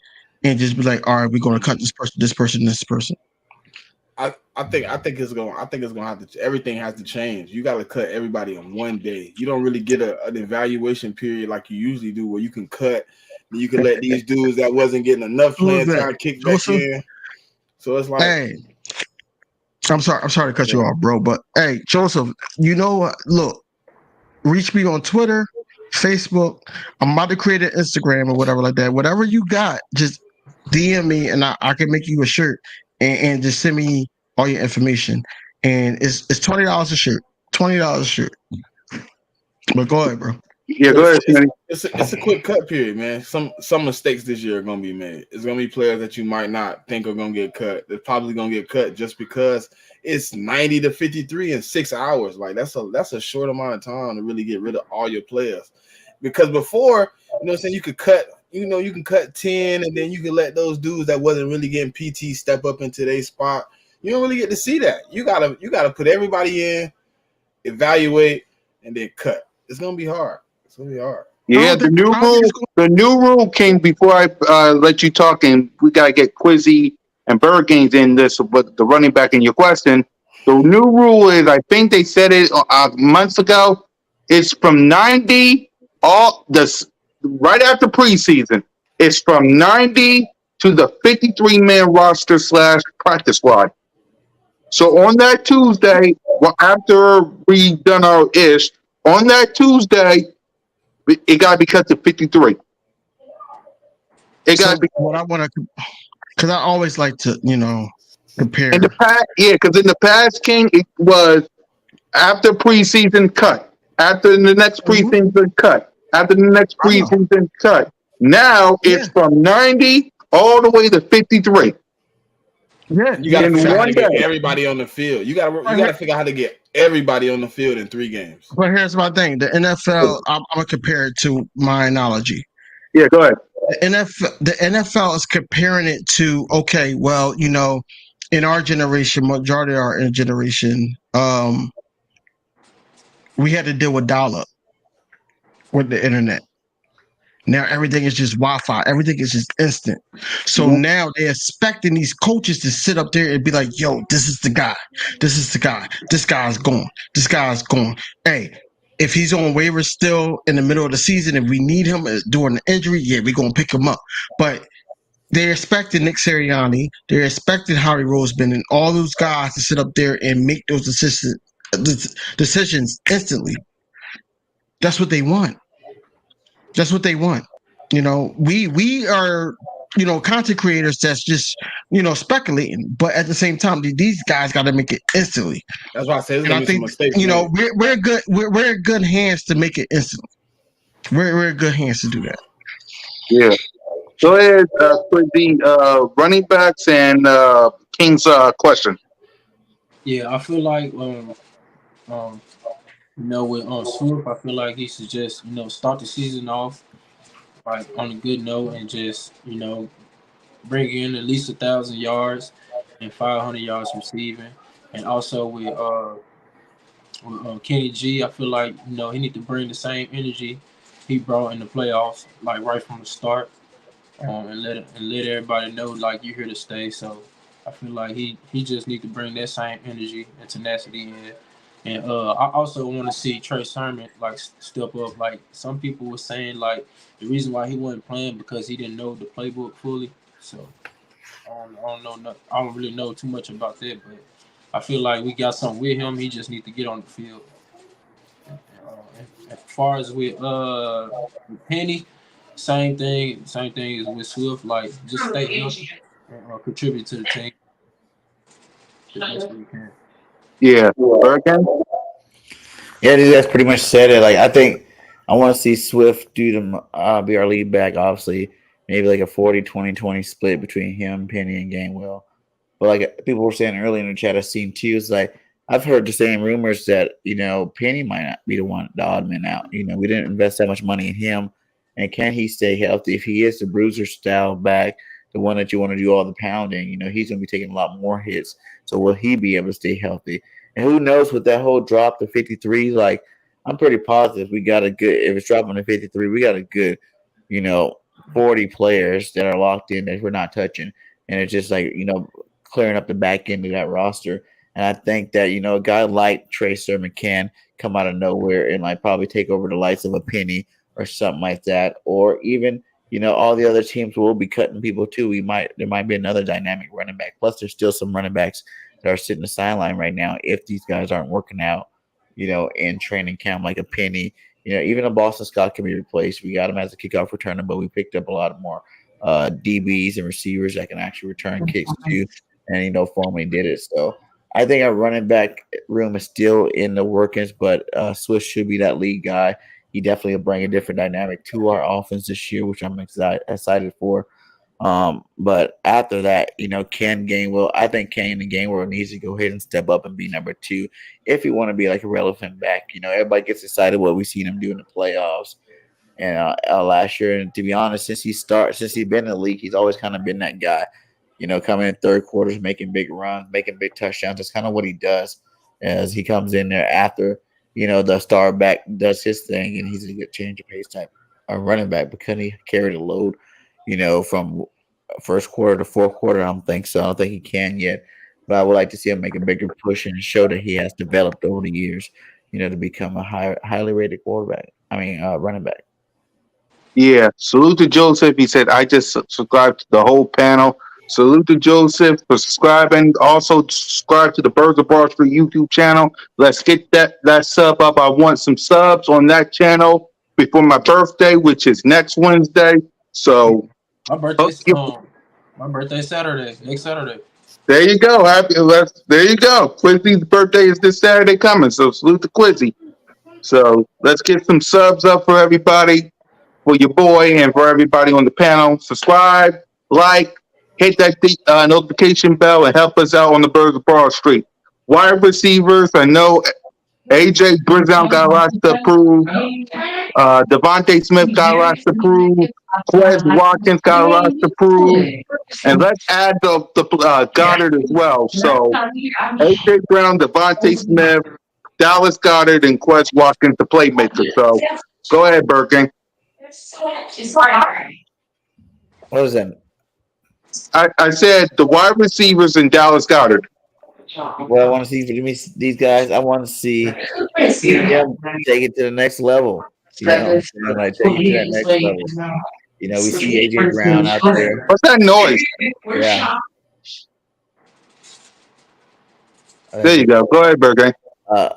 and just be like, all right, we're gonna cut this person, this person, this person? I think it's gonna have to everything has to change. You got to cut everybody in one day. You don't really get an evaluation period like you usually do, where you can cut, then you can let these dudes that wasn't getting enough Who was playing that? time kick back Joseph? in. So it's like, Hey, I'm sorry. I'm sorry to cut yeah, you off, bro. But hey, Joseph, you know what? Look, reach me on Twitter, Facebook. I'm about to create an Instagram or whatever like that. Whatever you got, just DM me and I can make you a shirt and just send me all your information. And it's $20 a shirt. $20 a shirt. But go ahead, bro. Yeah, but go it's ahead, a, it's Smitty. it's a quick cut period, man. Some mistakes this year are gonna be made. It's gonna be players that you might not think are gonna get cut. They're probably gonna get cut just because it's 90 to 53 in 6 hours. Like that's a short amount of time to really get rid of all your players. Because before, what I'm saying, you can cut 10 and then you can let those dudes that wasn't really getting PT step up into their spot. You don't really get to see that. You gotta put everybody in, evaluate, and then cut. It's gonna be hard. It's gonna be hard. Yeah, the new I don't think it's rule. going. The new rule came before I let you talk, and we gotta get Quizzy and Bird Games in this. But the running back in your question, the new rule is, I think they said it months ago. It's from 90 all this right after preseason. It's from 90 to the 53-man roster slash practice squad. So on that Tuesday, well, after we done our ish, on that Tuesday, it got to be cut to 53. It got to So be what I want to, because I always like to, in the compare. past. Yeah, because in the past, King, it was after preseason cut, after the next Mhm. preseason cut, after the next I know. preseason cut. Now Yeah. it's from 90 all the way to 53 Yeah. You got to Yeah. in figure out how to one get day. everybody on the field. You But got to figure out how to get everybody on the field in 3 games. here's my thing. The NFL, I'm gonna compare it to my analogy. Yeah, go ahead. The NFL is comparing it to, okay, well, in our generation, majority of our generation, we had to deal with dial-up with the internet. Now everything is just Wi-Fi. Everything is just instant. So Mhm. now they're expecting these coaches to sit up there and be like, "Yo, this is the guy. This is the guy. This guy's gone. This guy's gone. Hey, if he's on waivers still in the middle of the season, if we need him during the injury, yeah, we're gonna pick him up." But they're expecting Nick Sirianni, they're expecting Harry Roseman, and all those guys to sit up there and make those decisions instantly. That's what they want. That's what they want. We are content creators that's just speculating, but at the same time, these guys got to make it instantly. That's why I say there's And gonna I be some think mistakes made. we're good. We're in good hands to make it instantly. We're in good hands to do that. Yeah. Go ahead for the running backs and King's question. Yeah, I feel like um with Swift, I feel like he should just start the season off like on a good note and just bring in at least 1,000 yards and 500 yards receiving, and also with Kenny G, I feel like he need to bring the same energy he brought in the playoffs, like right from the start, and let everybody know like you're here to stay. So I feel like he just need to bring that same energy and tenacity in. And I also want to see Trey Sermon like step up. Like some people were saying, like the reason why he wasn't playing because he didn't know the playbook fully. So I don't really know too much about that, but I feel like we got something with him. He just need to get on the field. As far as with Penny, same thing as with Swift. Like just stay healthy and contribute to the team the best way you can. Yeah. Bergen? Yeah, dude, that's pretty much said it. Like, I think I want to see Swift do the be our lead back. Obviously, maybe like a 40-20-20 split between him, Penny, and Gainwell. But like people were saying earlier in the chat, I've seen too. It's like I've heard the same rumors that Penny might not be the odd man out. We didn't invest that much money in him, and can he stay healthy? If he is the bruiser style back, the one that you want to do all the pounding, he's going to be taking a lot more hits. So will he be able to stay healthy? And who knows with that whole drop to 53? Like I'm pretty positive we got a good. If it's dropping to 53, we got a good, you know, 40 players that are locked in that we're not touching. And it's just like clearing up the back end of that roster. And I think that a guy like Trey Sermon can come out of nowhere and like probably take over the likes of a Penny or something like that, or even all the other teams will be cutting people too. There might be another dynamic running back. Plus, there's still some running backs that are sitting the sideline right now if these guys aren't working out, in training camp like a Penny. Even a Boston Scott can be replaced. We got him as a kickoff returner, but we picked up a lot more DBs and receivers that can actually return kicks too. And Foreman did it. So I think our running back room is still in the workings, but Swift should be that lead guy. He definitely will bring a different dynamic to our offense this year, which I'm excited for. But after that, Ken Gainwell, I think Ken and Gainwell needs to go ahead and step up and be number 2 if you want to be like a relevant back. Everybody gets excited what we seen him do in the playoffs and last year. And to be honest, since he's been in the league, he's always kind of been that guy. Coming in third quarters, making big runs, making big touchdowns. That's kind of what he does as he comes in there after the star back does his thing, and he's a good change of pace type running back. But can he carry the load, from first quarter to fourth quarter? I don't think so. I don't think he can yet. But I would like to see him make a bigger push and show that he has developed over the years, to become a highly rated quarterback. Running back. Yeah, salute to Joseph. He said, I just subscribed to the whole panel. Salute to Joseph for subscribing. Also, subscribe to the Birds of Bar Street YouTube channel. Let's get that sub up. I want some subs on that channel before my birthday, which is next Wednesday. So, My birthday's Saturday, next Saturday. there you go. There you go. Quizzy's birthday is this Saturday coming. So, salute to Quizzy. So, let's get some subs up for everybody. For your boy and for everybody on the panel. Subscribe, like, hit that notification bell, and help us out on the Birds of Broad Street. Wide receivers, I know AJ Brizzown got lots to prove. Devontae Smith got lots to prove. Quez Watkins got lots to prove. And let's add the Goddard as well. So AJ Brown, Devontae Smith, Dallas Goddard, and Quez Watkins, the playmaker. So go ahead, Birkin. What was that? I said the wide receivers in Dallas Goddard. What I want to see for these guys, I want to see them take it to the next level. Like take it to that next level. We see AJ Brown out there. What's that noise? Yeah. There you go. Go ahead, Berger.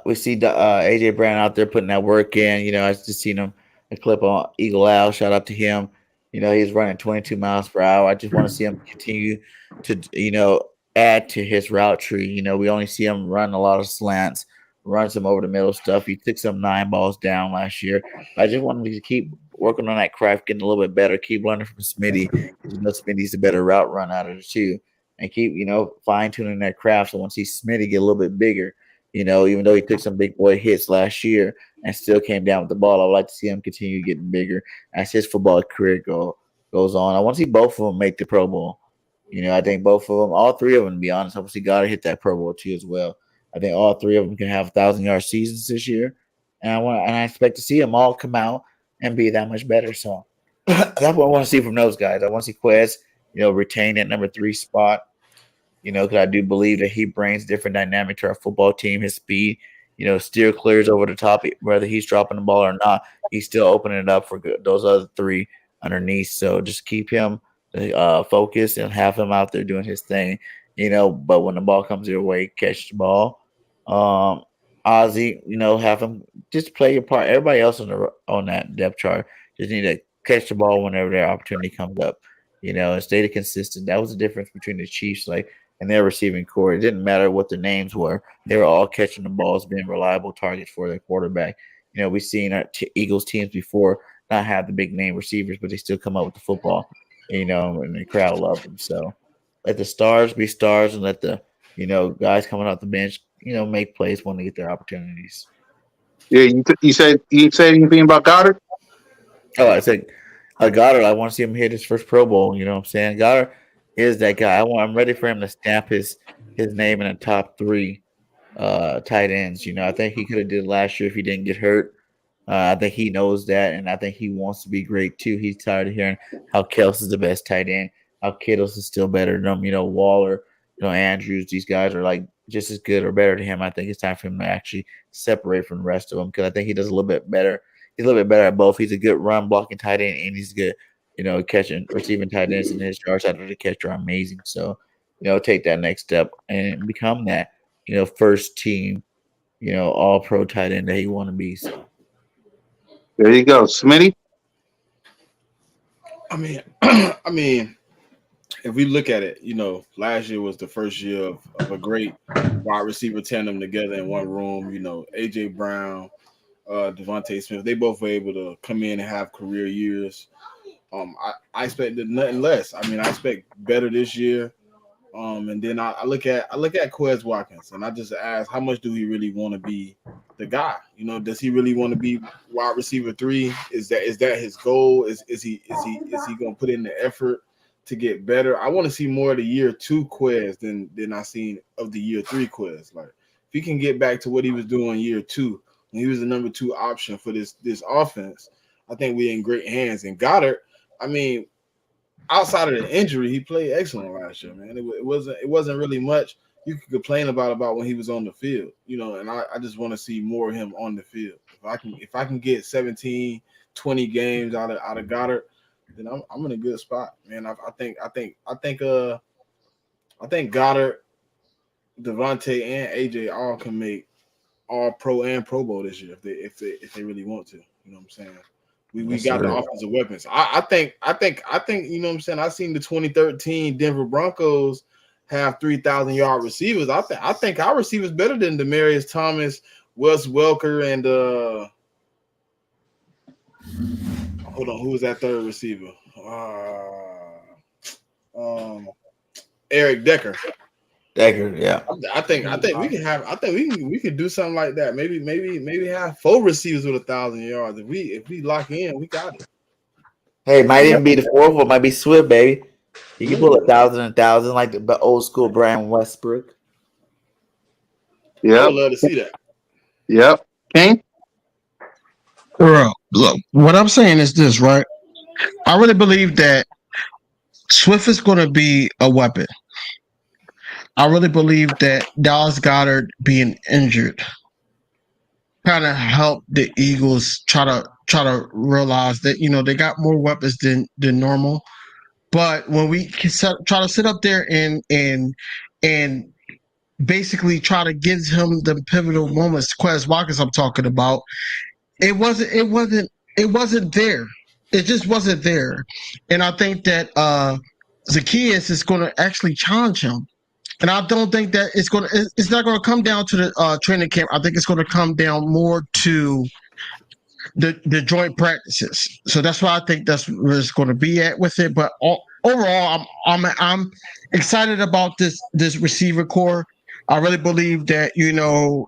We see AJ Brown out there putting that work in. I just seen him a clip on Eagle Owl. Shout out to him. He's running 22 miles per hour. I just want to see him continue to, add to his route tree. We only see him run a lot of slants, run some over the middle stuff. He took some 9 balls down last year. I just want him to keep working on that craft, getting a little bit better, keep learning from Smitty. Smitty's a better route run out of it too. And keep, fine tuning that craft. So once he Smitty get a little bit bigger, even though he took some big boy hits last year and still came down with the ball, I would like to see him continue getting bigger as his football career goes on. I want to see both of them make the Pro Bowl. I think both of them, all 3 of them, to be honest, obviously got to hit that Pro Bowl too as well. I think all 3 of them can have 1,000-yard seasons this year, and I expect to see them all come out and be that much better. So that's what I want to see from those guys. I want to see Quez, retain that number 3 spot. Because I do believe that he brings different dynamic to our football team. His speed, still clears over the top, whether he's dropping the ball or not. He's still opening it up for those other 3 underneath. So just keep him focused and have him out there doing his thing. But when the ball comes your way, catch the ball. Ozzy, have him just play your part. Everybody else on that depth chart just need to catch the ball whenever their opportunity comes up. And stay consistent. That was the difference between the Chiefs, and their receiving core. It didn't matter what the names were; they were all catching the balls, being reliable targets for their quarterback. We've seen our Eagles teams before not have the big name receivers, but they still come up with the football. And the crowd loved them. So let the stars be stars, and let the guys coming off the bench, make plays when they get their opportunities. Yeah, you said anything about Goddard? Oh, I said Goddard. I want to see him hit his first Pro Bowl. You know what I'm saying? Goddard is that guy. I'm ready for him to stamp his name in the top 3 tight ends. I think he could have did it last year if he didn't get hurt. I think he knows that, and I think he wants to be great too. He's tired of hearing how Kelsey's the best tight end, how Kittle's is still better than him. Waller Andrews. These guys are like just as good or better than him. I think it's time for him to actually separate from the rest of them because I think he does a little bit better. He's a little bit better at both. He's a good run blocking tight end, and he's good, catching receiving tight ends, and his yards after the catch are amazing. So, take that next step and become that, first team, all pro tight end that he want to be. So There you go, Smitty. I mean, I mean, if we look at it, last year was the first year of a great wide receiver tandem together in one room. AJ Brown, Devontae Smith, they both were able to come in and have career years. I expected nothing less. I mean, I expect better this year. And then I look at Quez Watkins, and I just ask, how much do he really want to be the guy? Does he really want to be wide receiver 3? Is that his goal? Is he going to put in the effort to get better? I want to see more of the year 2 Quez than I seen of the year 3 Quez. Like, if he can get back to what he was doing year 2 when he was the number 2 option for this offense, I think we're in great hands. And Goddard, I mean, outside of the injury, he played excellent last year, man. It wasn't really much you could complain about when he was on the field, and I just want to see more of him on the field. If I can get 17, 20 games out of Goddard, then I'm in a good spot, man. I think Goddard, Devontae, and AJ all can make all pro and Pro Bowl this year if they really want to. You know what I'm saying? We yes, got the sir. offensive weapons. I think, you know what I'm saying? I seen the 2013 Denver Broncos have 3,000-yard receivers. I think our receivers better than Demaryius Thomas, Wes Welker, and hold on, who was that third receiver? Eric Decker. Decker, yeah. I think we can do something like that. Maybe have 4 receivers with 1,000 yards. If we lock in, we got it. Hey, it might even be the fourth one. Might be Swift, baby. He can pull 1,000 like the old school Brian Westbrook. I would Yep. love to see that. Yep. King? Bro, look, what I'm saying is this, right? I really believe that Swift is going to be a weapon. I really believe that Dallas Goddard being injured kind of helped the Eagles try to realize that they got more weapons than normal. But when we try to sit up there and basically try to give him the pivotal moments, Quez Watkins I'm talking about, it wasn't there. It just wasn't there. And I think that Zacchaeus is going to actually challenge him. And I don't think that it's not going to come down to the training camp. I think it's going to come down more to the joint practices. So that's why I think that's where it's going to be at with it. But overall, I'm excited about this receiver core. I really believe that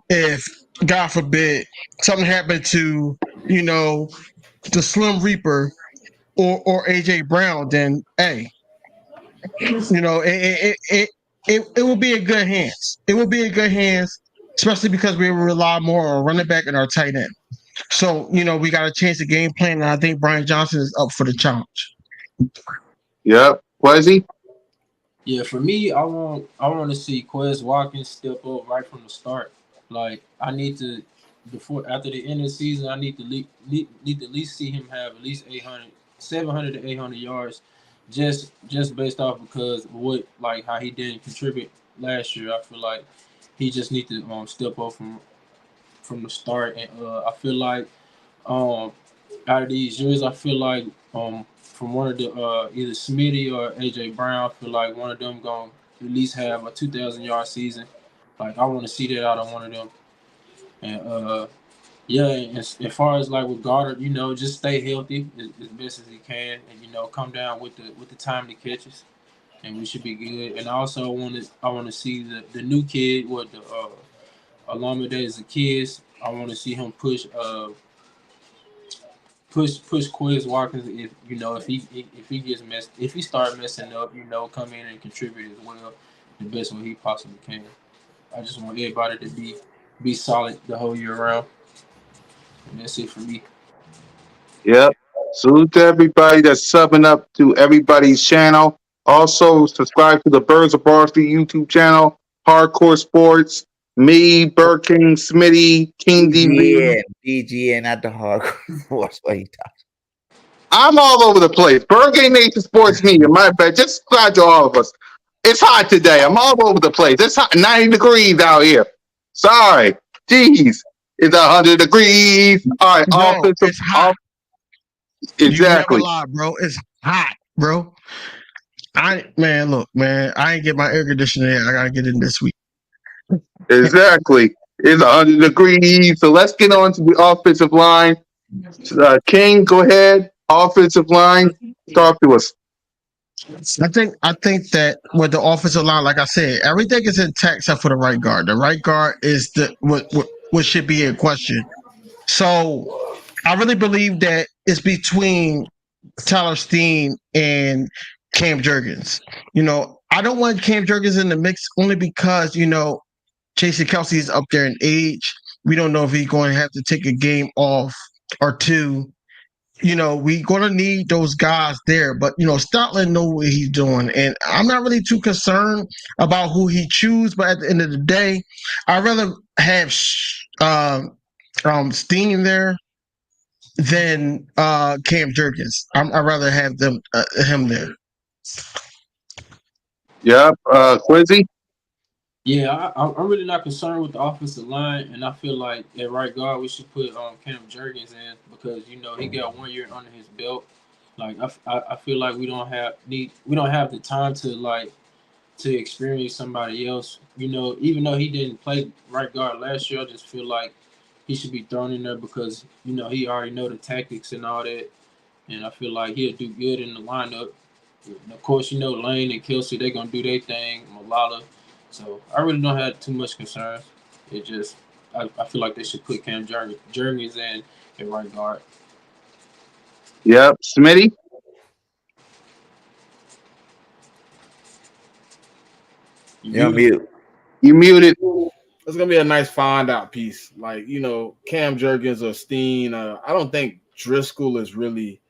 if God forbid something happened to the Slim Reaper or AJ Brown, then hey, it will be in good hands. It will be in good hands, especially because we rely more on running back and our tight end. So, we got to change the game plan, and I think Brian Johnson is up for the challenge. Yep. Quezzy? Yeah, for me, I want to see Quez Watkins step up right from the start. Like I need to before after the end of the season, I need to at least see him have at least 800, 700 to 800 yards, just based off because of what like how he didn't contribute last year. I feel like he just need to step up from the start, and I feel like um out of these years, I feel like from one of the either Smitty or AJ Brown, I feel like one of them going to at least have a 2,000-yard season. Like I want to see that out of one of them. And yeah, and as far as like with Goddard, just stay healthy as best as he can, and come down with the time to catches, and we should be good. And also I want to see the new kid with the Alameda Zacchaeus. I want to see him push Quiz Watkins if he gets messed if he start messing up, come in and contribute as well the best way he possibly can. I just want everybody to be solid the whole year round. And that's it for me. Yep. Salute to everybody that's subbing up to everybody's channel. Also, subscribe to the Birds of Varsity YouTube channel, Hardcore Sports, me, Burking, Smitty, King DV. BGN, not the hardcore force. What you talking? I'm all over the place. Burgate Nation Sports Media, my bad. Just subscribe to all of us. It's hot today. I'm all over the place. It's hot, 90 degrees out here. Sorry. Jeez. It's 100 degrees. All right, Bro, offensive. it's hot. You never Exactly. lie, bro. It's hot, bro. Look, man, I ain't get my air conditioner yet. I gotta get in this week. Exactly. It's 100 degrees. So let's get on to the offensive line. King, go ahead. Offensive line. Talk to us. I think that with the offensive line, like I said, everything is intact except for the right guard. The right guard is what should be in question. So I really believe that it's between Tyler Steen and Cam Jurgens. I don't want Cam Jurgens in the mix only because Jason Kelsey is up there in age. We don't know if he's going to have to take a game off or two. We're going to need those guys there. But, Stoutland know what he's doing. And I'm not really too concerned about who he chooses. But at the end of the day, I'd rather have Steen there than Cam Jurgens. I'd rather have him there. Yep. Quizzy. Yeah, I'm really not concerned with the offensive line, and I feel like at right guard we should put Cam Jurgens in because he got 1 year under his belt. Like I feel like we don't have the time to to experience somebody else. Even though he didn't play right guard last year, I just feel like he should be thrown in there because he already know the tactics and all that, and I feel like he'll do good in the lineup. And of course, Lane and Kelsey, they're gonna do their thing. Malala, so I really don't have too much concerns. It just I feel like they should put Cam Jurgens in at right guard. Yep. Smitty. You You're on muted. mute. You muted. It's gonna be a nice find out piece. Like Cam Jurgens or Steen. I don't think Driscoll is really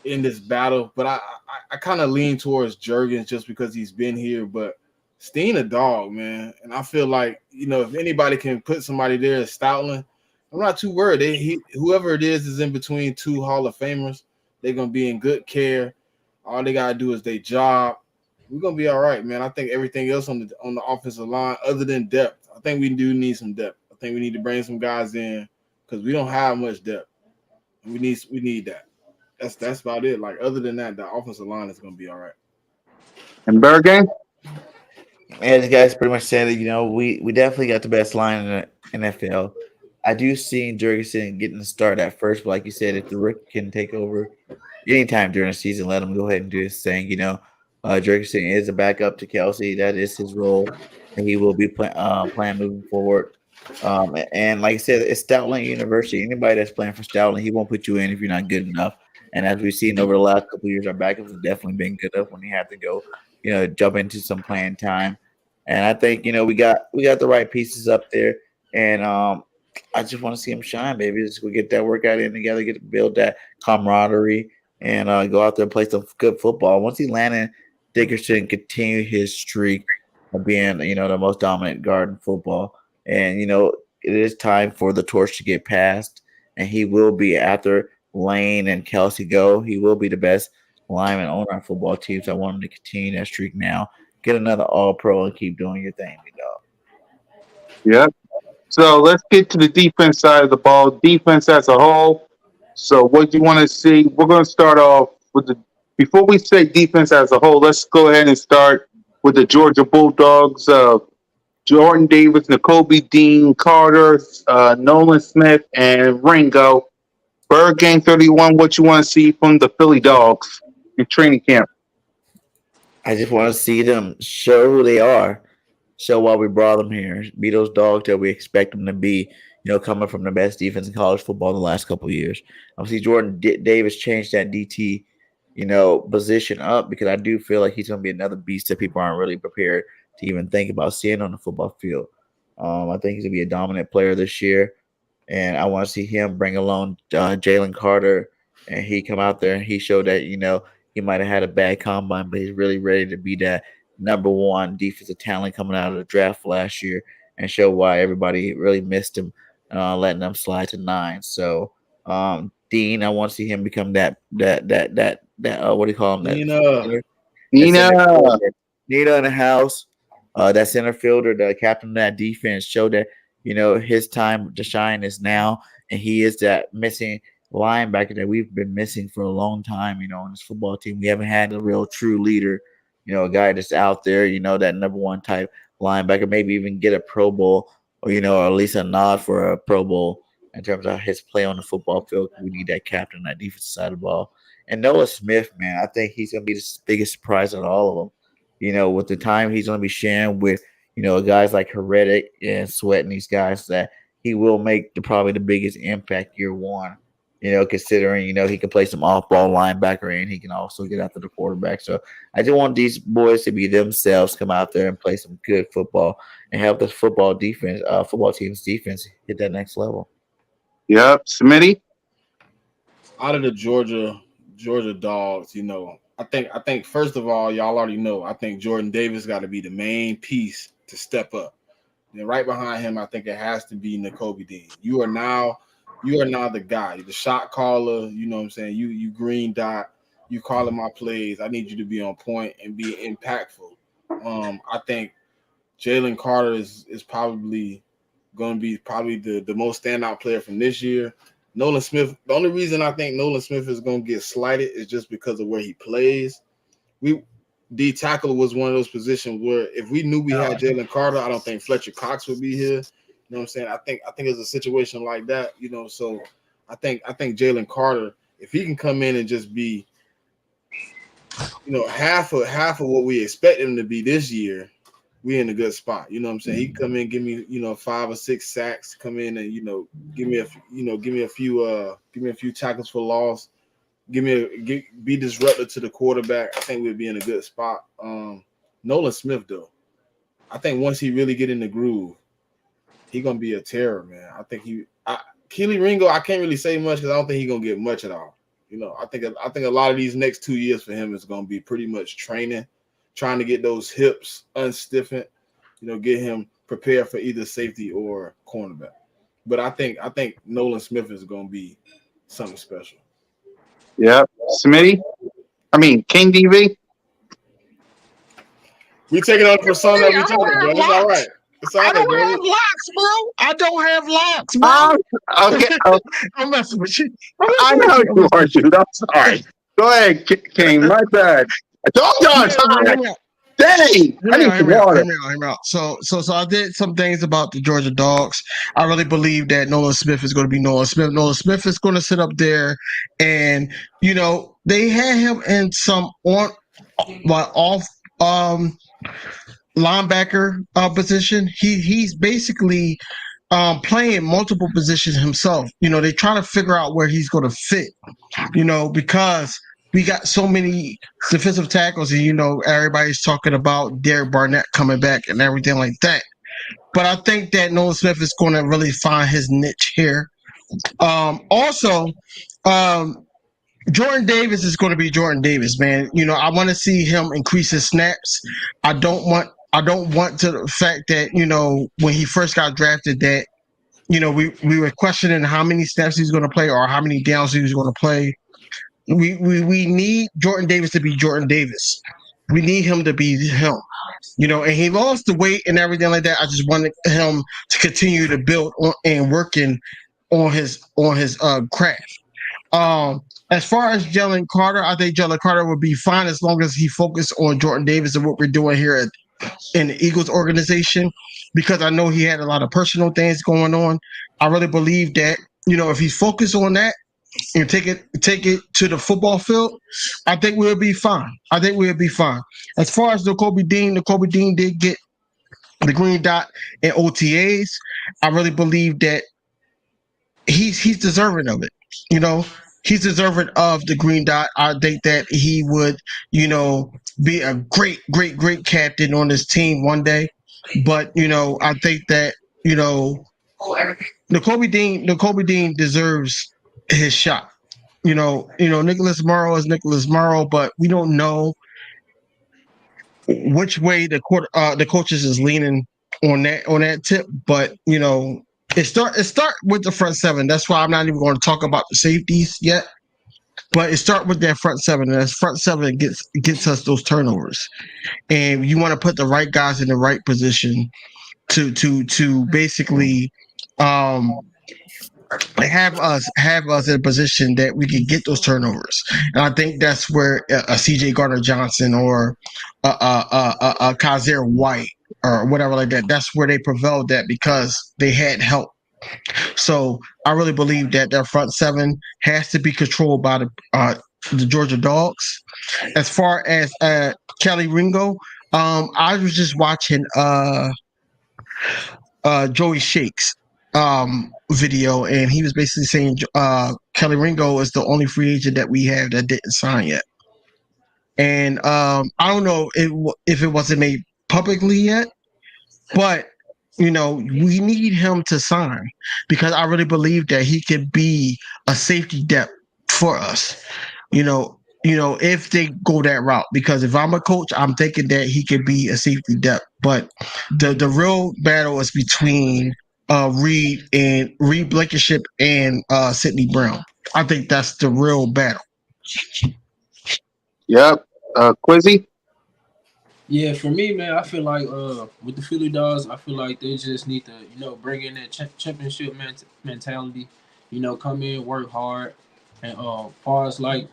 in this battle, but I kind of lean towards Jurgens just because he's been here. But Steen a dog, man, and I feel like if anybody can put somebody there as Stoutland, I'm not too worried. Whoever it is in between two Hall of Famers. They're gonna be in good care. All they gotta do is their job. We're gonna be all right, man. I think everything else on the offensive line, other than depth, I think we do need some depth. I think we need to bring some guys in because we don't have much depth. We need that. That's about it. Like other than that, the offensive line is gonna be all right. And Bergen. Man, this guy's pretty much said it. We definitely got the best line in the NFL. I do see Jurgensen getting the start at first, but like you said, if the rookie can take over anytime during the season, let him go ahead and do his thing. Jurgensen is a backup to Kelsey. That is his role, and he will be playing moving forward. And like I said, it's Stoutland University. Anybody that's playing for Stoutland, he won't put you in if you're not good enough. And as we've seen over the last couple of years, our backups have definitely been good enough when he had to go, jump into some playing time. And I think we got the right pieces up there, and I just want to see him shine, baby. Just we get that workout in together, get to build that camaraderie, and go out there and play some good football. Once he landed, Dickerson continue his streak of being the most dominant guard in football, and it is time for the torch to get passed, and he will be after Lane and Kelsey go. He will be the best lineman on our football team. So I want him to continue that streak now. Get another All Pro and keep doing your thing, big dog. Yep. So let's get to the defense side of the ball. Defense as a whole. So what do you want to see? We're going to start off with the. Before we say defense as a whole, let's go ahead and start with the Georgia Bulldogs. Jordan Davis, N'Kobe Dean, Carter, Nolan Smith, and Ringo. Bird Gang 31. What you want to see from the Philly Dogs in training camp? I just want to see them show who they are, show why we brought them here, be those dogs that we expect them to be. Coming from the best defense in college football in the last couple of years. Obviously, Jordan Davis changed that DT, position up because I do feel like he's going to be another beast that people aren't really prepared to even think about seeing on the football field. I think he's going to be a dominant player this year, and I want to see him bring along Jalen Carter, and he come out there and he showed that he might have had a bad combine, but he's really ready to be that number one defensive talent coming out of the draft last year and show why everybody really missed him, letting them slide to 9. So Dean, I want to see him become that what do you call him? That Nina. center, that Nina, center fielder. Nina in the house. That center fielder, the captain of that defense, showed that his time to shine is now, and he is that missing linebacker that we've been missing for a long time. On this football team, we haven't had a real true leader. A guy that's out there. That number one type linebacker, maybe even get a Pro Bowl, or at least a nod for a Pro Bowl in terms of his play on the football field. We need that captain on that defensive side of the ball. And Noah Smith, man, I think he's gonna be the biggest surprise of all of them. With the time he's going to be sharing with, guys like Heretic and Sweat and these guys, that he will make probably the biggest impact year one, considering, he can play some off ball linebacker and he can also get after the quarterback. So I just want these boys to be themselves, come out there and play some good football and help this football team's defense hit that next level. yep, Smitty. Out of the Georgia Dogs, I think first of all, y'all already know. I think Jordan Davis got to be the main piece to step up. And right behind him, I think it has to be Nakobe Dean. You are now the guy, the shot caller. You know what I'm saying? You green dot. You calling my plays. I need you to be on point and be impactful. I think Jalen Carter is probably going to be the most standout player from this year. Nolan Smith, the only reason I think Nolan Smith is going to get slighted is just because of where he plays. D tackle was one of those positions where if we knew we had Jalen Carter, I don't think Fletcher Cox would be here. You know what I'm saying? I think it's a situation like that, so I think Jalen Carter, if he can come in and just be, half of what we expect him to be this year, we in a good spot. You know what I'm saying? He can come in, give me, 5 or 6 sacks, come in and, give me a few tackles for loss, be disruptive to the quarterback. I think we'd be in a good spot. Nolan Smith, though, I think once he really get in the groove, he gonna be a terror, man. I think Keely Ringo, I can't really say much because I don't think he's gonna get much at all. I think a lot of these next 2 years for him is gonna be pretty much training, trying to get those hips unstiffened, get him prepared for either safety or cornerback. But I think Nolan Smith is gonna be something special. Yep, Smitty. I mean, King DV. We take it on the persona of Hey, I each don't other, bro. have It's all locks. right. It's all I right, don't bro. have locks, bro. I don't have locks, bro. Okay, I'm messing with you. I know you are, dude. I'm sorry. Go ahead, King. My bad. I told y'all it's hot. Dang, I need some water. Hear me out. So I did some things about the Georgia Dogs. I really believe that Nolan Smith is going to be Nolan Smith. Nolan Smith is going to sit up there, and they had him in some off linebacker position. He's basically playing multiple positions himself. They try to figure out where he's going to fit. Because we got so many defensive tackles, and everybody's talking about Derek Barnett coming back and everything like that. But I think that Nolan Smith is going to really find his niche here. Also, Jordan Davis is going to be Jordan Davis, man. I want to see him increase his snaps. I don't want to the fact that when he first got drafted that we were questioning how many snaps he's going to play or how many downs he was going to play. We need Jordan Davis to be Jordan Davis. We need him to be him. And he lost the weight and everything like that. I just wanted him to continue to build on and working on his craft. As far as Jalen Carter, I think Jalen Carter would be fine as long as he focused on Jordan Davis and what we're doing here in the Eagles organization, because I know he had a lot of personal things going on. I really believe that if he's focused on that and take it to the football field, I think we'll be fine. As far as Nakobe Dean did get the green dot in OTAs. I really believe that he's deserving of it. He's deserving of the green dot. I think that he would, be a great, great, great captain on this team one day. But I think that Nakobe Dean deserves his shot. Nicholas Morrow is Nicholas Morrow, but we don't know which way the coaches is leaning on that tip. But it start with the front seven. That's why I'm not even going to talk about the safeties yet. But it start with that front seven, and that front seven gets us those turnovers. And you want to put the right guys in the right position to basically um have us in a position that we can get those turnovers. And I think that's where a CJ Gardner Johnson or a Kaiser White or whatever like that, that's where they prevailed at because they had help. So I really believe that their front seven has to be controlled by the Georgia Dogs. As far as Kelly Ringo, I was just watching Joey Shakes video, and he was basically saying Kelly Ringo is the only free agent that we have that didn't sign yet. And I don't know if it wasn't made publicly yet, but we need him to sign because I really believe that he could be a safety depth for us. If they go that route, because if I'm a coach, I'm thinking that he could be a safety depth. But the real battle is between Reed Blankenship and Sidney Brown. I think that's the real battle. Yep. Quizzy. Yeah, for me, man, I feel like with the Philly Dogs, I feel like they just need to, bring in that championship mentality. Come in, work hard, and far as like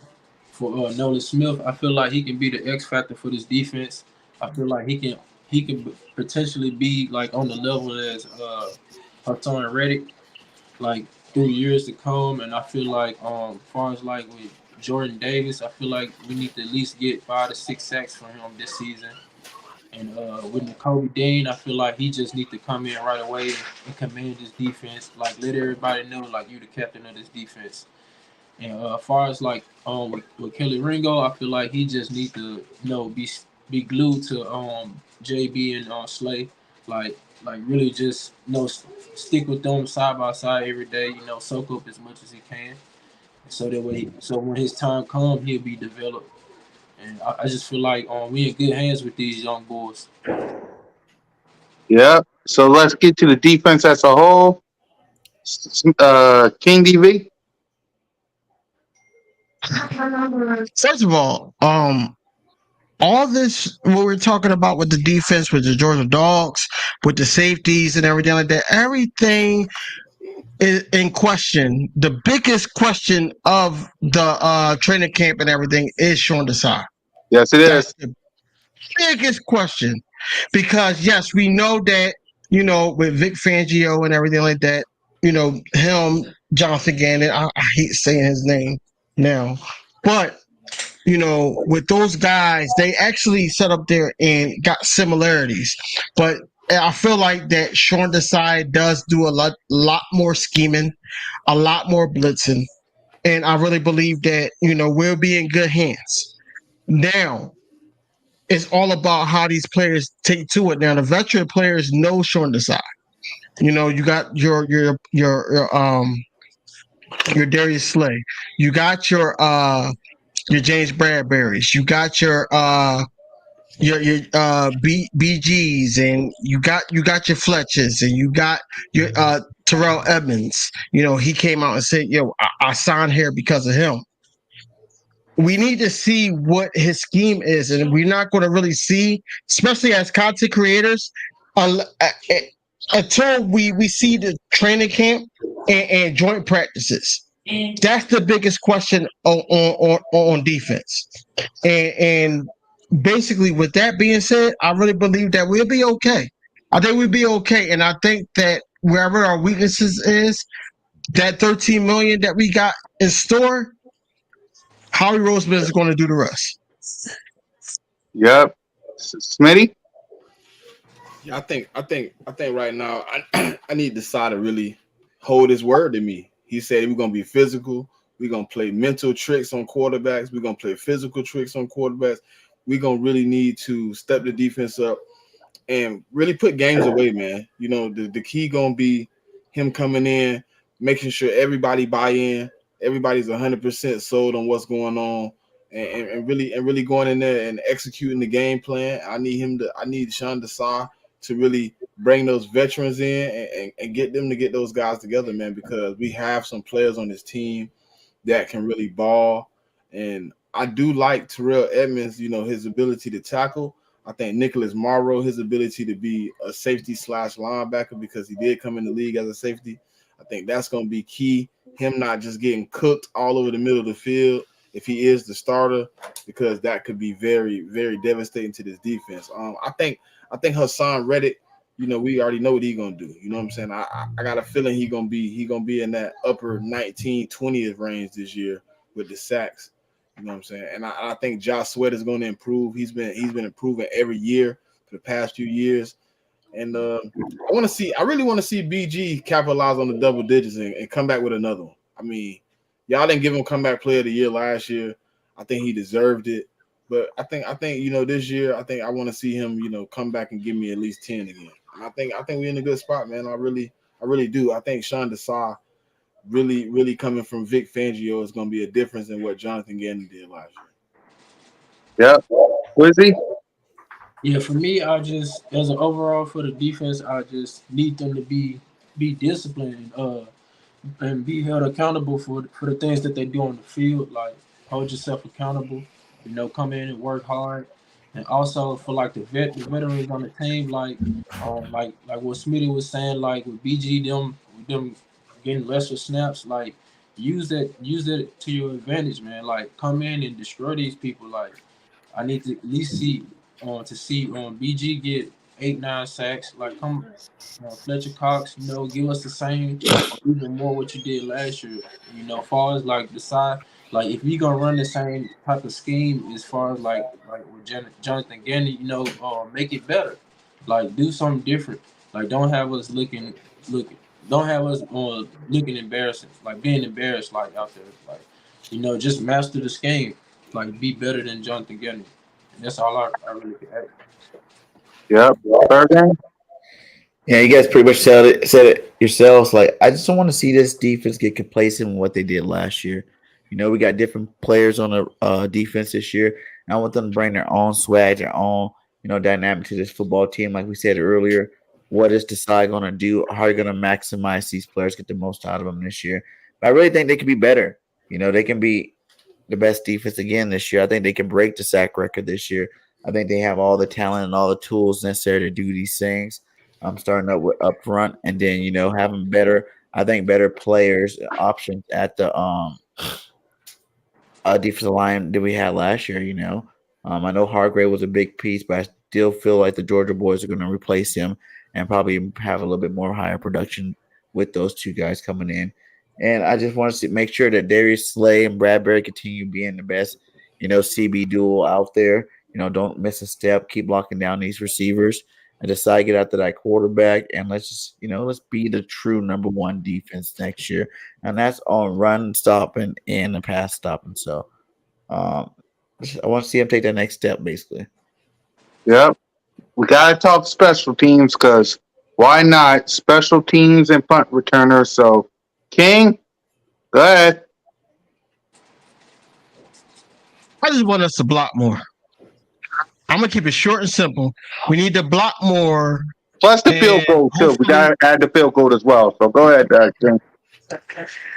for Nolan Smith, I feel like he can be the X factor for this defense. I feel like he can potentially be like on the level as Hassan Reddick, like through years to come. And I feel like far as like with Jordan Davis, I feel like we need to at least get 5 to 6 sacks from him this season. And with N'Kobe Dean, I feel like he just need to come in right away and command this defense. Like let everybody know, like you the captain of this defense. And as far as like with Kelly Ringo, I feel like he just need to be glued to JB and Slay, like really just stick with them side by side every day. Soak up as much as he can, so that way, so when his time comes, he'll be developed. And I just feel like we in good hands with these young boys. Yep. So let's get to the defense as a whole. King DV. First of all this what we're talking about with the defense, with the Georgia Dogs, with the safeties and everything like that, everything is in question. The biggest question of the training camp and everything is Sean Desai. Yes, it That's is. the biggest question because yes, we know that with Vic Fangio and everything like that, him, Jonathan Gannon. I hate saying his name now, but with those guys, they actually set up there and got similarities. But I feel like that Sean Desai does do a lot more scheming, a lot more blitzing, and I really believe that we'll be in good hands. Now it's all about how these players take to it. Now the veteran players know Sean Desai. You got your Darius Slay. You got your James Bradbury's. You got your BGs, and you got your Fletchers, and you got your Terrell Edmonds. He came out and said, "Yo, I signed here because of him." We need to see what his scheme is, and we're not going to really see, especially as content creators, until we see the training camp and joint practices. That's the biggest question on defense. And basically, with that being said, I really believe that we'll be okay. I think we'll be okay, and I think that wherever our weaknesses is, that 13 million that we got in store, Howie Roseman is going to do the rest. Yep. Smitty. Yeah, I think right now I need Desai to really hold his word to me. He said we're gonna be physical. We're gonna play mental tricks on quarterbacks. We're gonna play physical tricks on quarterbacks. We're gonna really need to step the defense up and really put games away, man. The key gonna be him coming in, making sure everybody buy in, everybody's 100% sold on what's going on, and really going in there and executing the game plan. I need Sean Desai to really bring those veterans in and get them to get those guys together, man, because we have some players on this team that can really ball. And I do like Terrell Edmonds, his ability to tackle. I think Nicholas Morrow, his ability to be a safety slash linebacker, because he did come in the league as a safety. I think that's going to be key. Him not just getting cooked all over the middle of the field if he is the starter, because that could be very, very devastating to this defense. I think Hassan Reddick, we already know what he's gonna do. You know what I'm saying? I got a feeling he gonna be in that upper 19, 20th range this year with the sacks. You know what I'm saying? And I think Josh Sweat is going to improve. He's been improving every year for the past few years. And I really want to see BG capitalize on the double digits and come back with another one. I mean, y'all didn't give him comeback player of the year last year. I think he deserved it. But I think this year, I want to see him, come back and give me at least 10 again. And I think we're in a good spot, man. I really do. I think Sean Desai really, really coming from Vic Fangio is going to be a difference in what Jonathan Gannon did last year. Yep. Wizzy? Yeah, for me, I just as an overall for the defense, I just need them to be disciplined. And be held accountable for the things that they do on the field. Like hold yourself accountable. Come in and work hard, and also for like the veterans on the team, like what Smitty was saying, like with BG them getting lesser snaps, like use that to your advantage, man. Like come in and destroy these people. Like I need to at least see BG get 8 9 sacks. Like come Fletcher Cox, give us the same or even more what you did last year. As far as like the side, like if you gonna run the same type of scheme as far as like with Jonathan Gandy, make it better. Like do something different. Like looking don't have us looking embarrassing, like being embarrassed like out there. Like, just master the scheme. Like be better than Jonathan Gandy. And that's all I really can add. Yep. Bergen? Yeah, you guys pretty much said it yourselves. Like, I just don't want to see this defense get complacent with what they did last year. We got different players on the defense this year, and I want them to bring their own swag, their own dynamic to this football team. Like we said earlier, what is Desai going to do? How are you going to maximize these players, get the most out of them this year? But I really think they can be better. They can be the best defense again this year. I think they can break the sack record this year. I think they have all the talent and all the tools necessary to do these things. I'm starting up front, and then having better, I think better players options at the defensive line that we had last year. I know Hargrave was a big piece, but I still feel like the Georgia boys are going to replace him and probably have a little bit more higher production with those two guys coming in. And I just want to make sure that Darius Slay and Bradbury continue being the best, CB duel out there. Don't miss a step. Keep locking down these receivers and decide to get after that quarterback. And let's just, let's be the true number one defense next year. And that's on run stopping and the pass stopping. So um, I want to see him take that next step, basically. Yep. We got to talk special teams because why not? Special teams and punt returners. So, King, go ahead. I just want us to block more. I'm gonna keep it short and simple. We need to block more. Plus the field And goal, too. We hopefully, got to add the field goal as well. So, go ahead, King.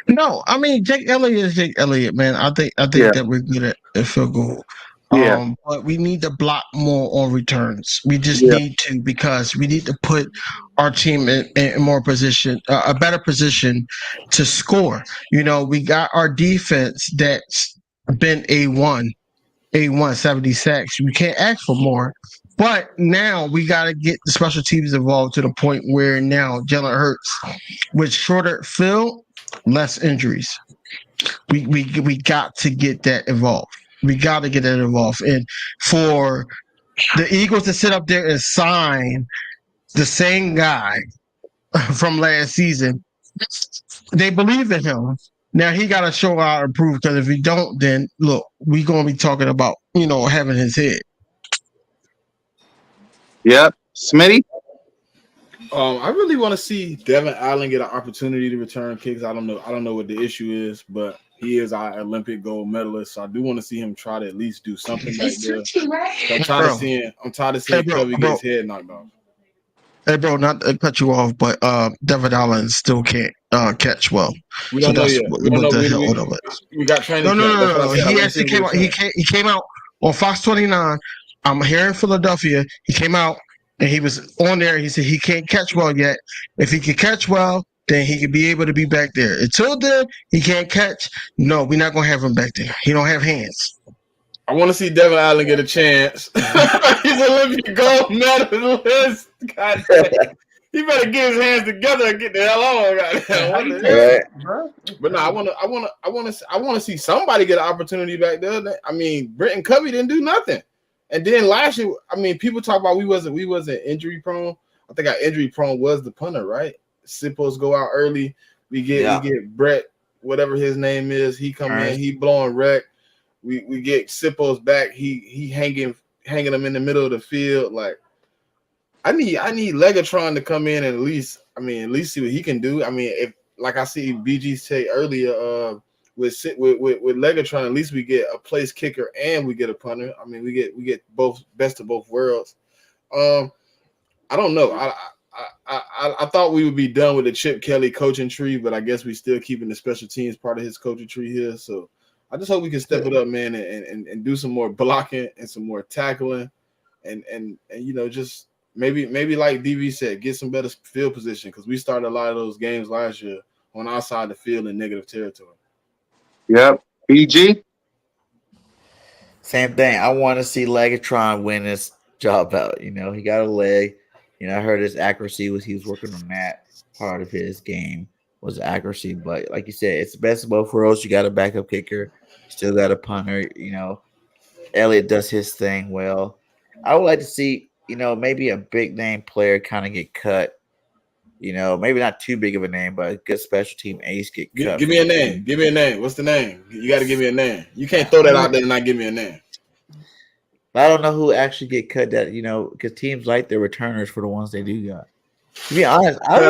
no, I mean Jake Elliott is Jake Elliott, man. I think Yeah. that we're good at field goal. Yeah. But we need to block more on returns. We just Yeah. need to, because we need to put our team in more position, a better position to score. We got our defense that's been A1, 70 sacks. We can't ask for more. But now we got to get the special teams involved to the point where now Jalen Hurts, with shorter field, less injuries. We got to get that involved. We got to get that involved. And for the Eagles to sit up there and sign the same guy from last season, they believe in him. Now he got to show out and prove, because if he don't, then look, we gonna be talking about having his head. Yep. Smitty? I really want to see Devin Allen get an opportunity to return kicks. I don't know what the issue is, but He is our Olympic gold medalist, so I do want to see him try to at least do something back there. I'm tired of Bro, seeing hey, Covey get his head knocked off. hey, bro, not to cut you off, but David Allen still can't catch well. We So don't know that's yet. We don't what know. the hell of it. We got training No, no, camp. no, That's no, what I no. said. I He want to see actually him get came a out. He chance. came. He came out on Fox 29. I'm here in Philadelphia. He came out and he was on there. He said he can't catch well yet. If he could catch well, then he could be able to be back there. Until then, he can't catch. No, we're not gonna have him back there. He don't have hands. I want to see Devin Allen get a chance. He's Olympic gold medalist. God damn. He better get his hands together and get the hell on. Goddamn. How What you the catch hell? Right. it, bro? But no, I want to see somebody get an opportunity back there. I mean, Britton Covey didn't do nothing. And then last year, I mean, people talk about we wasn't injury prone. I think our injury prone was the punter, right? Sippos go out early. We get Brett, whatever his name is. He come in, he blowing wreck. We get Sippos back. He hanging him in the middle of the field. Like I need Legatron to come in and at least see what he can do. I mean, if like I see BG say earlier, with Legatron, at least we get a place kicker and we get a punter. I mean, we get both best of both worlds. I don't know. I thought we would be done with the Chip Kelly coaching tree, but I guess we still keeping the special teams part of his coaching tree here. So I just hope we can step it up, man, and do some more blocking and some more tackling, and you know, just maybe like DV said, get some better field position because we started a lot of those games last year on our side of the field in negative territory. Yep. BG. Same thing. I want to see Legatron win this job out. You know, he got a leg. You know, I heard his accuracy he was working on that part of his game was accuracy. But like you said, it's the best of both worlds. You got a backup kicker, still got a punter. You know, Elliott does his thing well. I would like to see, you know, maybe a big name player kind of get cut. You know, maybe not too big of a name, but a good special team ace get cut. Give me a name. Team. Give me a name. What's the name? You got to give me a name. You can't throw that out there and not give me a name. I don't know who actually get cut. That because teams like their returners for the ones they do got. To be honest, I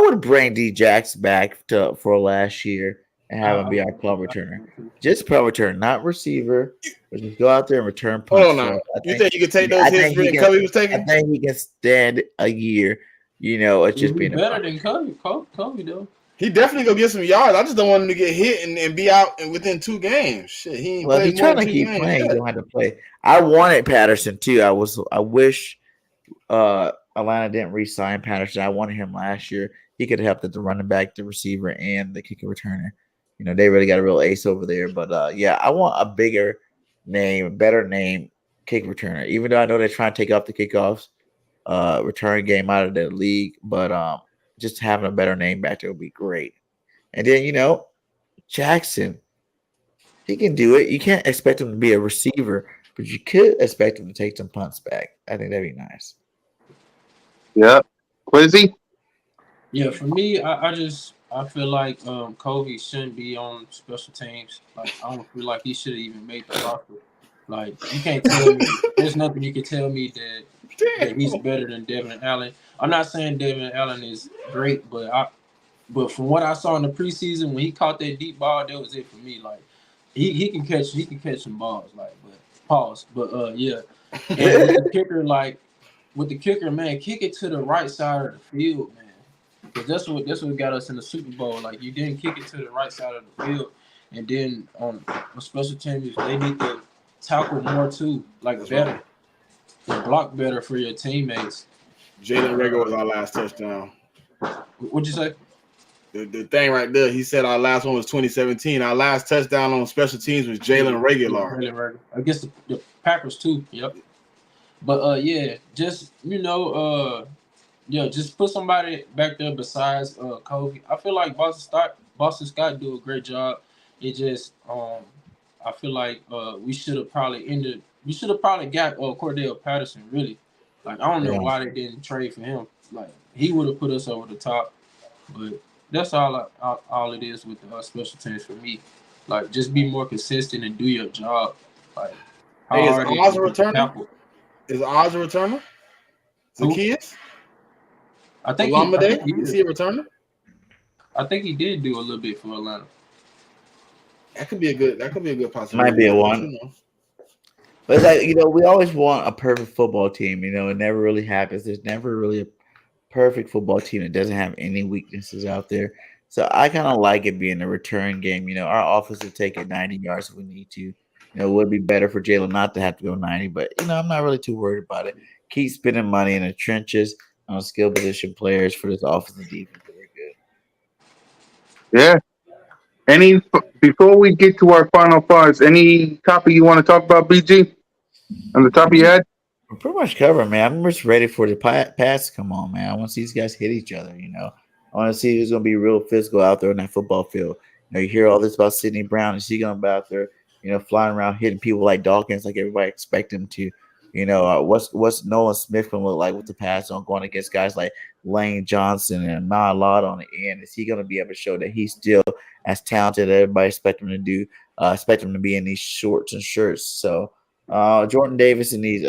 would bring D Jax back for last year and have him be our club returner. Just club return, not receiver. But just go out there and return punts. Hold on now. You think you can take those hits Britton Covey was taking? I think he can stand a year. You know, it's just being better than Covey though. He definitely gonna get some yards. I just don't want him to get hit and be out and within 2 games. Shit, he ain't if he's trying to keep playing, he don't have to play. I wanted Patterson too. I wish Atlanta didn't re-sign Patterson. I wanted him last year. He could have helped at the running back, the receiver, and the kicker returner. You know, they really got a real ace over there. But yeah, I want a bigger name, better name, kick returner. Even though I know they're trying to take off the kickoffs, return game out of the league, but just having a better name back there would be great. And then, you know, Jackson, he can do it. You can't expect him to be a receiver, but you could expect him to take some punts back. I think that'd be nice. Yep. Quizzy? Yeah, for me, I feel like Covey shouldn't be on special teams. Like I don't feel like he should have even made the roster. Like you can't tell me there's nothing you can tell me that he's better than Devin Allen. I'm not saying Devin Allen is great, but from what I saw in the preseason when he caught that deep ball, that was it for me. Like he can catch some balls. Like but pause. But yeah. And with the kicker, man, kick it to the right side of the field, man. Because that's what got us in the Super Bowl. Like you didn't kick it to the right side of the field, and then on special teams they need to tackle more too, like better, and block better for your teammates. Jalen Reagor was our last touchdown. What'd you say? The thing right there, he said our last one was 2017. Our last touchdown on special teams was Jalen Reagor. I guess the Packers too. Yep. But yeah, just just put somebody back there besides Covey. I feel like Boston Scott do a great job. It just I feel like we should have probably got Cordell Patterson really. Like I don't know why they didn't trade for him. Like he would have put us over the top. But that's all it is with the special teams for me. Like just be more consistent and do your job. Like hey, is Oz a returner? Is Oz a returner? Zacchaeus? I think he is he a returner? I think he did do a little bit for Atlanta. That could be a good Might possibility. be a But one. But it's like, we always want a perfect football team. It never really happens. There's never really a perfect football team that doesn't have any weaknesses out there. So I kind of like it being a return game. Our offense will take it 90 yards if we need to. It would be better for Jalen not to have to go 90, but I'm not really too worried about it. Keep spending money in the trenches on skill position players for this offense and defense. We're good. Yeah. Any before we get to our final thoughts, any topic you want to talk about, BG, on the top of your head? We're pretty much covered, man. I'm just ready for the pass to come on, man. I want to see these guys hit each other. I want to see who's going to be real physical out there on that football field. You hear all this about Sidney Brown. Is he going to be out there, flying around hitting people like Dawkins, like everybody expect him to? What's Nolan Smith going to look like with the pass on going against guys like Lane Johnson and Ma Lot on the end? Is he going to be able to show that he's still as talented as everybody expect him to do? Expect him to be in these shorts and shirts. So Jordan Davis and these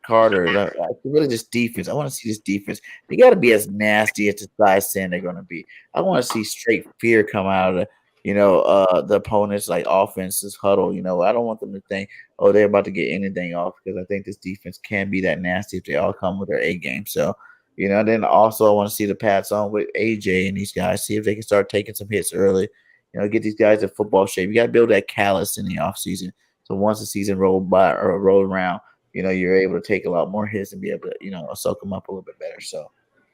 Carter, really just defense. I want to see this defense. They got to be as nasty as the size saying they're going to be. I want to see straight fear come out of the opponent's like offense's huddle. I don't want them to think, oh, they're about to get anything off, because I think this defense can be that nasty if they all come with their A game. So, then also I want to see the Pats on with AJ and these guys, see if they can start taking some hits early. Get these guys in football shape. You got to build that callus in the offseason. So once the season rolled by or rolled around, you're able to take a lot more hits and be able to, soak them up a little bit better. So,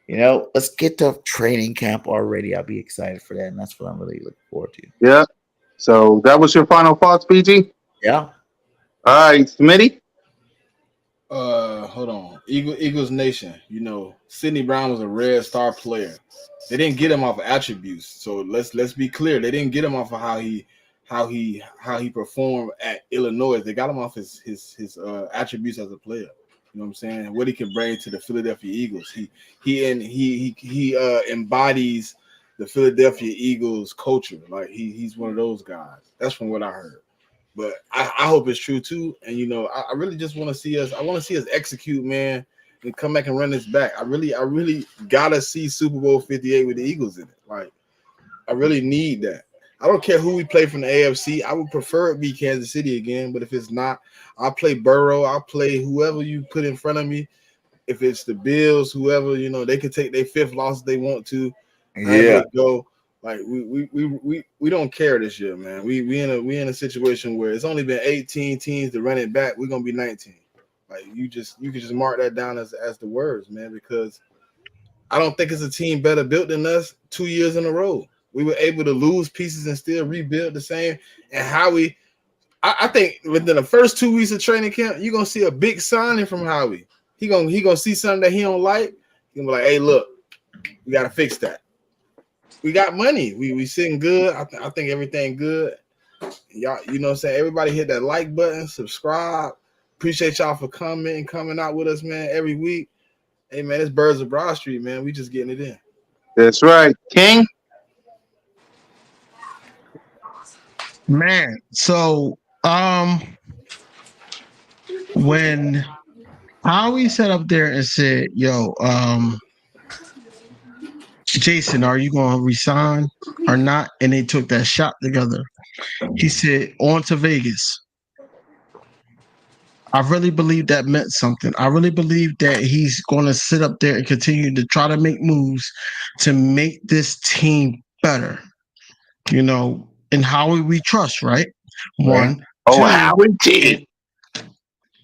let's get to training camp already. I'll be excited for that, and that's what I'm really looking forward to. Yeah. So that was your final thoughts, BG? Yeah. All right, Smitty? Hold on. Eagles Nation. Sidney Brown was a red star player. They didn't get him off of attributes. So let's be clear. They didn't get him off of how he performed at Illinois. They got him off his attributes as a player. You know what I'm saying? What he can bring to the Philadelphia Eagles. He embodies the Philadelphia Eagles culture. Like he's one of those guys. That's from what I heard. But I hope it's true too. And I really just want to see us. I want to see us execute, man, and come back and run this back. I really gotta see Super Bowl 58 with the Eagles in it. Like, I really need that. I don't care who we play from the AFC. I would prefer it be Kansas City again. But if it's not, I'll play Burrow. I'll play whoever you put in front of me. If it's the Bills, whoever, they can take their fifth loss if they want to. Yeah. Go. Like we don't care this year, man. We in a situation where it's only been 18 teams to run it back. We're gonna be 19. Like you can just mark that down as the words, man, because I don't think it's a team better built than us 2 years in a row. We were able to lose pieces and still rebuild the same. And Howie, I think within the first 2 weeks of training camp, you're gonna see a big signing from Howie. He gonna see something that he don't like. He's gonna be like, hey, look, we gotta fix that. We got money. We sitting good. I think everything good. Y'all, you know what I'm saying? Everybody hit that like button, subscribe. Appreciate y'all for coming and coming out with us, man, every week. Hey, man, it's Birds of Broad Street, man. We just getting it in. That's right. King? Man, so when Howie sat up there and said, yo, Jason, are you gonna resign or not? And they took that shot together. He said, on to Vegas. I really believe that meant something. I really believe that he's going to sit up there and continue to try to make moves to make this team better. And Howie we trust, right? One, Oh, two, Howie T.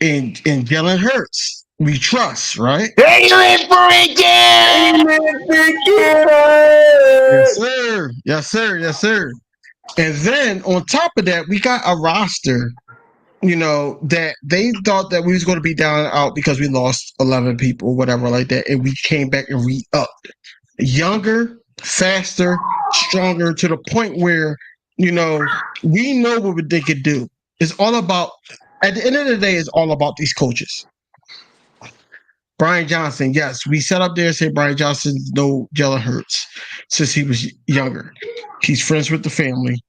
and Jalen Hurts we trust, right? Jalen Yes, sir. Yes, sir. Yes, sir. And then on top of that, we got a roster, that they thought that we was going to be down and out because we lost 11 people, whatever like that. And we came back and re-upped. Younger, faster, stronger, to the point where, we know what they could do. It's all about, at the end of the day, it's all about these coaches. Brian Johnson, yes, we sat up there and said Brian Johnson no Jalen Hurts since he was younger. He's friends with the family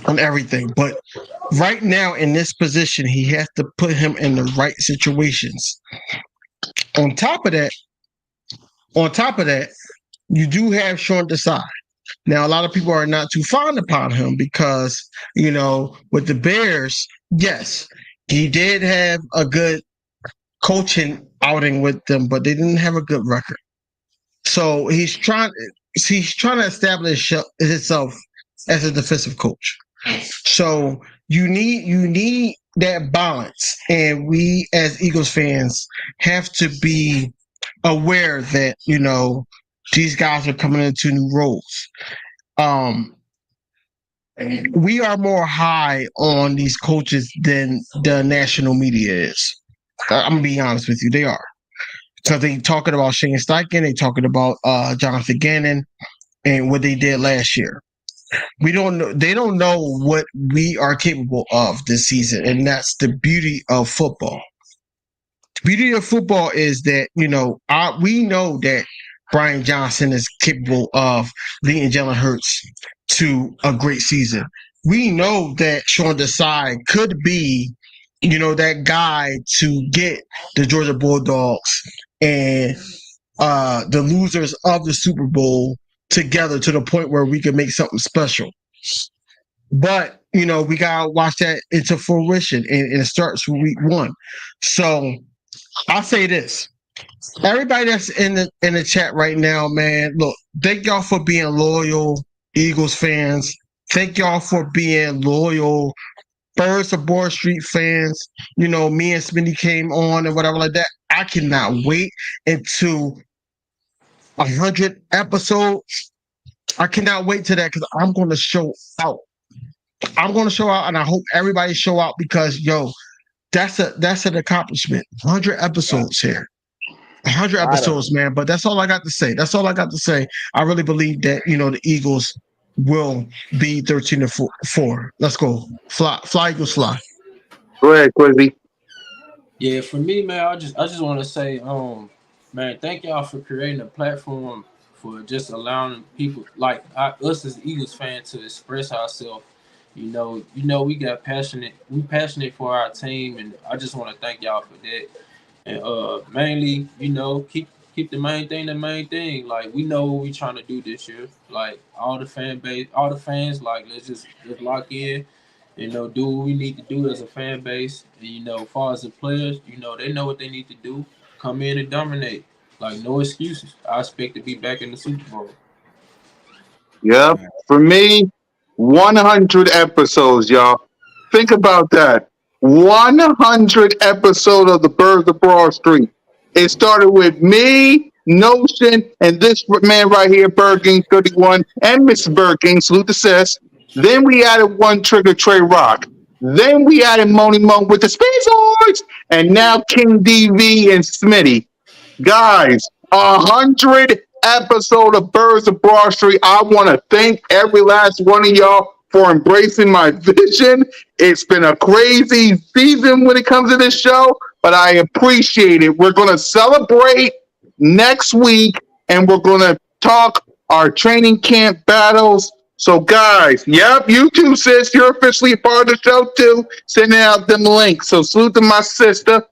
and everything. But right now in this position, he has to put him in the right situations. On top of that, you do have Sean Desai. Now, a lot of people are not too fond upon him because, with the Bears, yes, he did have a good coaching outing with them, but they didn't have a good record. So he's trying to establish himself as a defensive coach. So you need that balance, and we as Eagles fans have to be aware that these guys are coming into new roles. Um, we are more high on these coaches than the national media is. I'm gonna be honest with you, they are. So they talking about Shane Steichen, they talking about Jonathan Gannon and what they did last year. We don't know. They don't know what we are capable of this season, and that's the beauty of football. Beauty of football is that we know that Brian Johnson is capable of leading Jalen Hurts to a great season. We know that Sean Desai could be, that guy to get the Georgia Bulldogs and the losers of the Super Bowl together to the point where we can make something special. But we gotta watch that into fruition, and it starts with week one. So I'll say this: everybody that's in the chat right now, man, look, thank y'all for being loyal Eagles fans. Thank y'all for being loyal Birds of Board Street fans. Me and Smitty came on and whatever like that. I cannot wait until 100 episodes. I cannot wait to that because I'm going to show out. I'm going to show out, and I hope everybody show out because that's an accomplishment. 100 episodes here. 100 episodes, man. But that's all I got to say. That's all I got to say. I really believe that the Eagles will be 13-4. Let's go. Fly, Eagles, fly. Go ahead, Quizzy. Yeah, for me, man, I just want to say, man, thank y'all for creating a platform for just allowing people like us as Eagles fans to express ourselves. We got passionate. We passionate for our team, and I just want to thank y'all for that. And mainly, keep the main thing the main thing. Like we know what we trying to do this year. Like all the fan base, all the fans, like let's lock in. Do what we need to do as a fan base. And as far as the players, they know what they need to do. Come in and dominate. Like no excuses. I expect to be back in the Super Bowl. Yep. For me, 100 episodes, y'all. Think about that. 100 episodes of the Birds of Broad Street. It started with me, Notion, and this man right here, Burking 31, and Miss Burking, salute the sis. Then we added one trigger, Trey Rock. Then we added Moni Mo with the Space Horns, and now King DV and Smitty. Guys, 100 episode of Birds of Broad Street. I want to thank every last one of y'all for embracing my vision. It's been a crazy season when it comes to this show, but I appreciate it. We're going to celebrate next week, and we're going to talk our training camp battles. So, guys, yep, you too, sis. You're officially a part of the show, too. Sending out them links. So, salute to my sister.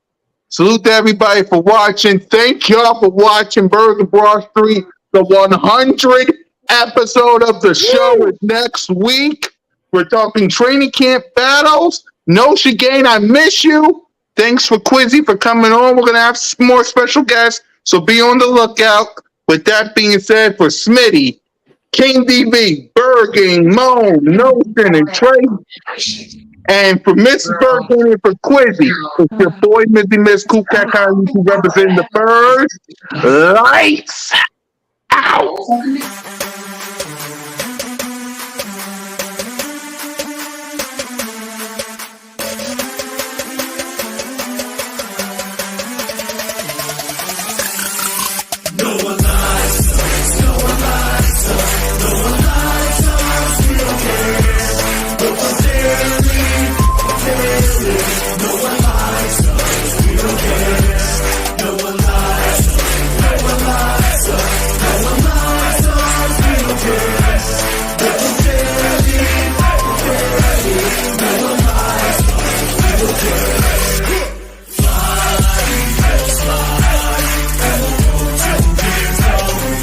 Salute to everybody for watching. Thank y'all for watching Birds of Broad Street. The 100 episode of the show is next week. We're talking training camp battles. No Shigane, I miss you. Thanks for Quizzy for coming on. We're going to have some more special guests, so be on the lookout. With that being said, for Smitty, King DB, Berging, Moan, Notion, and Trey, and for Miss Berging and for Quizzy, it's your boy, Mizzy Miss Cool Cat Kyle, representing the Birds. Lights out.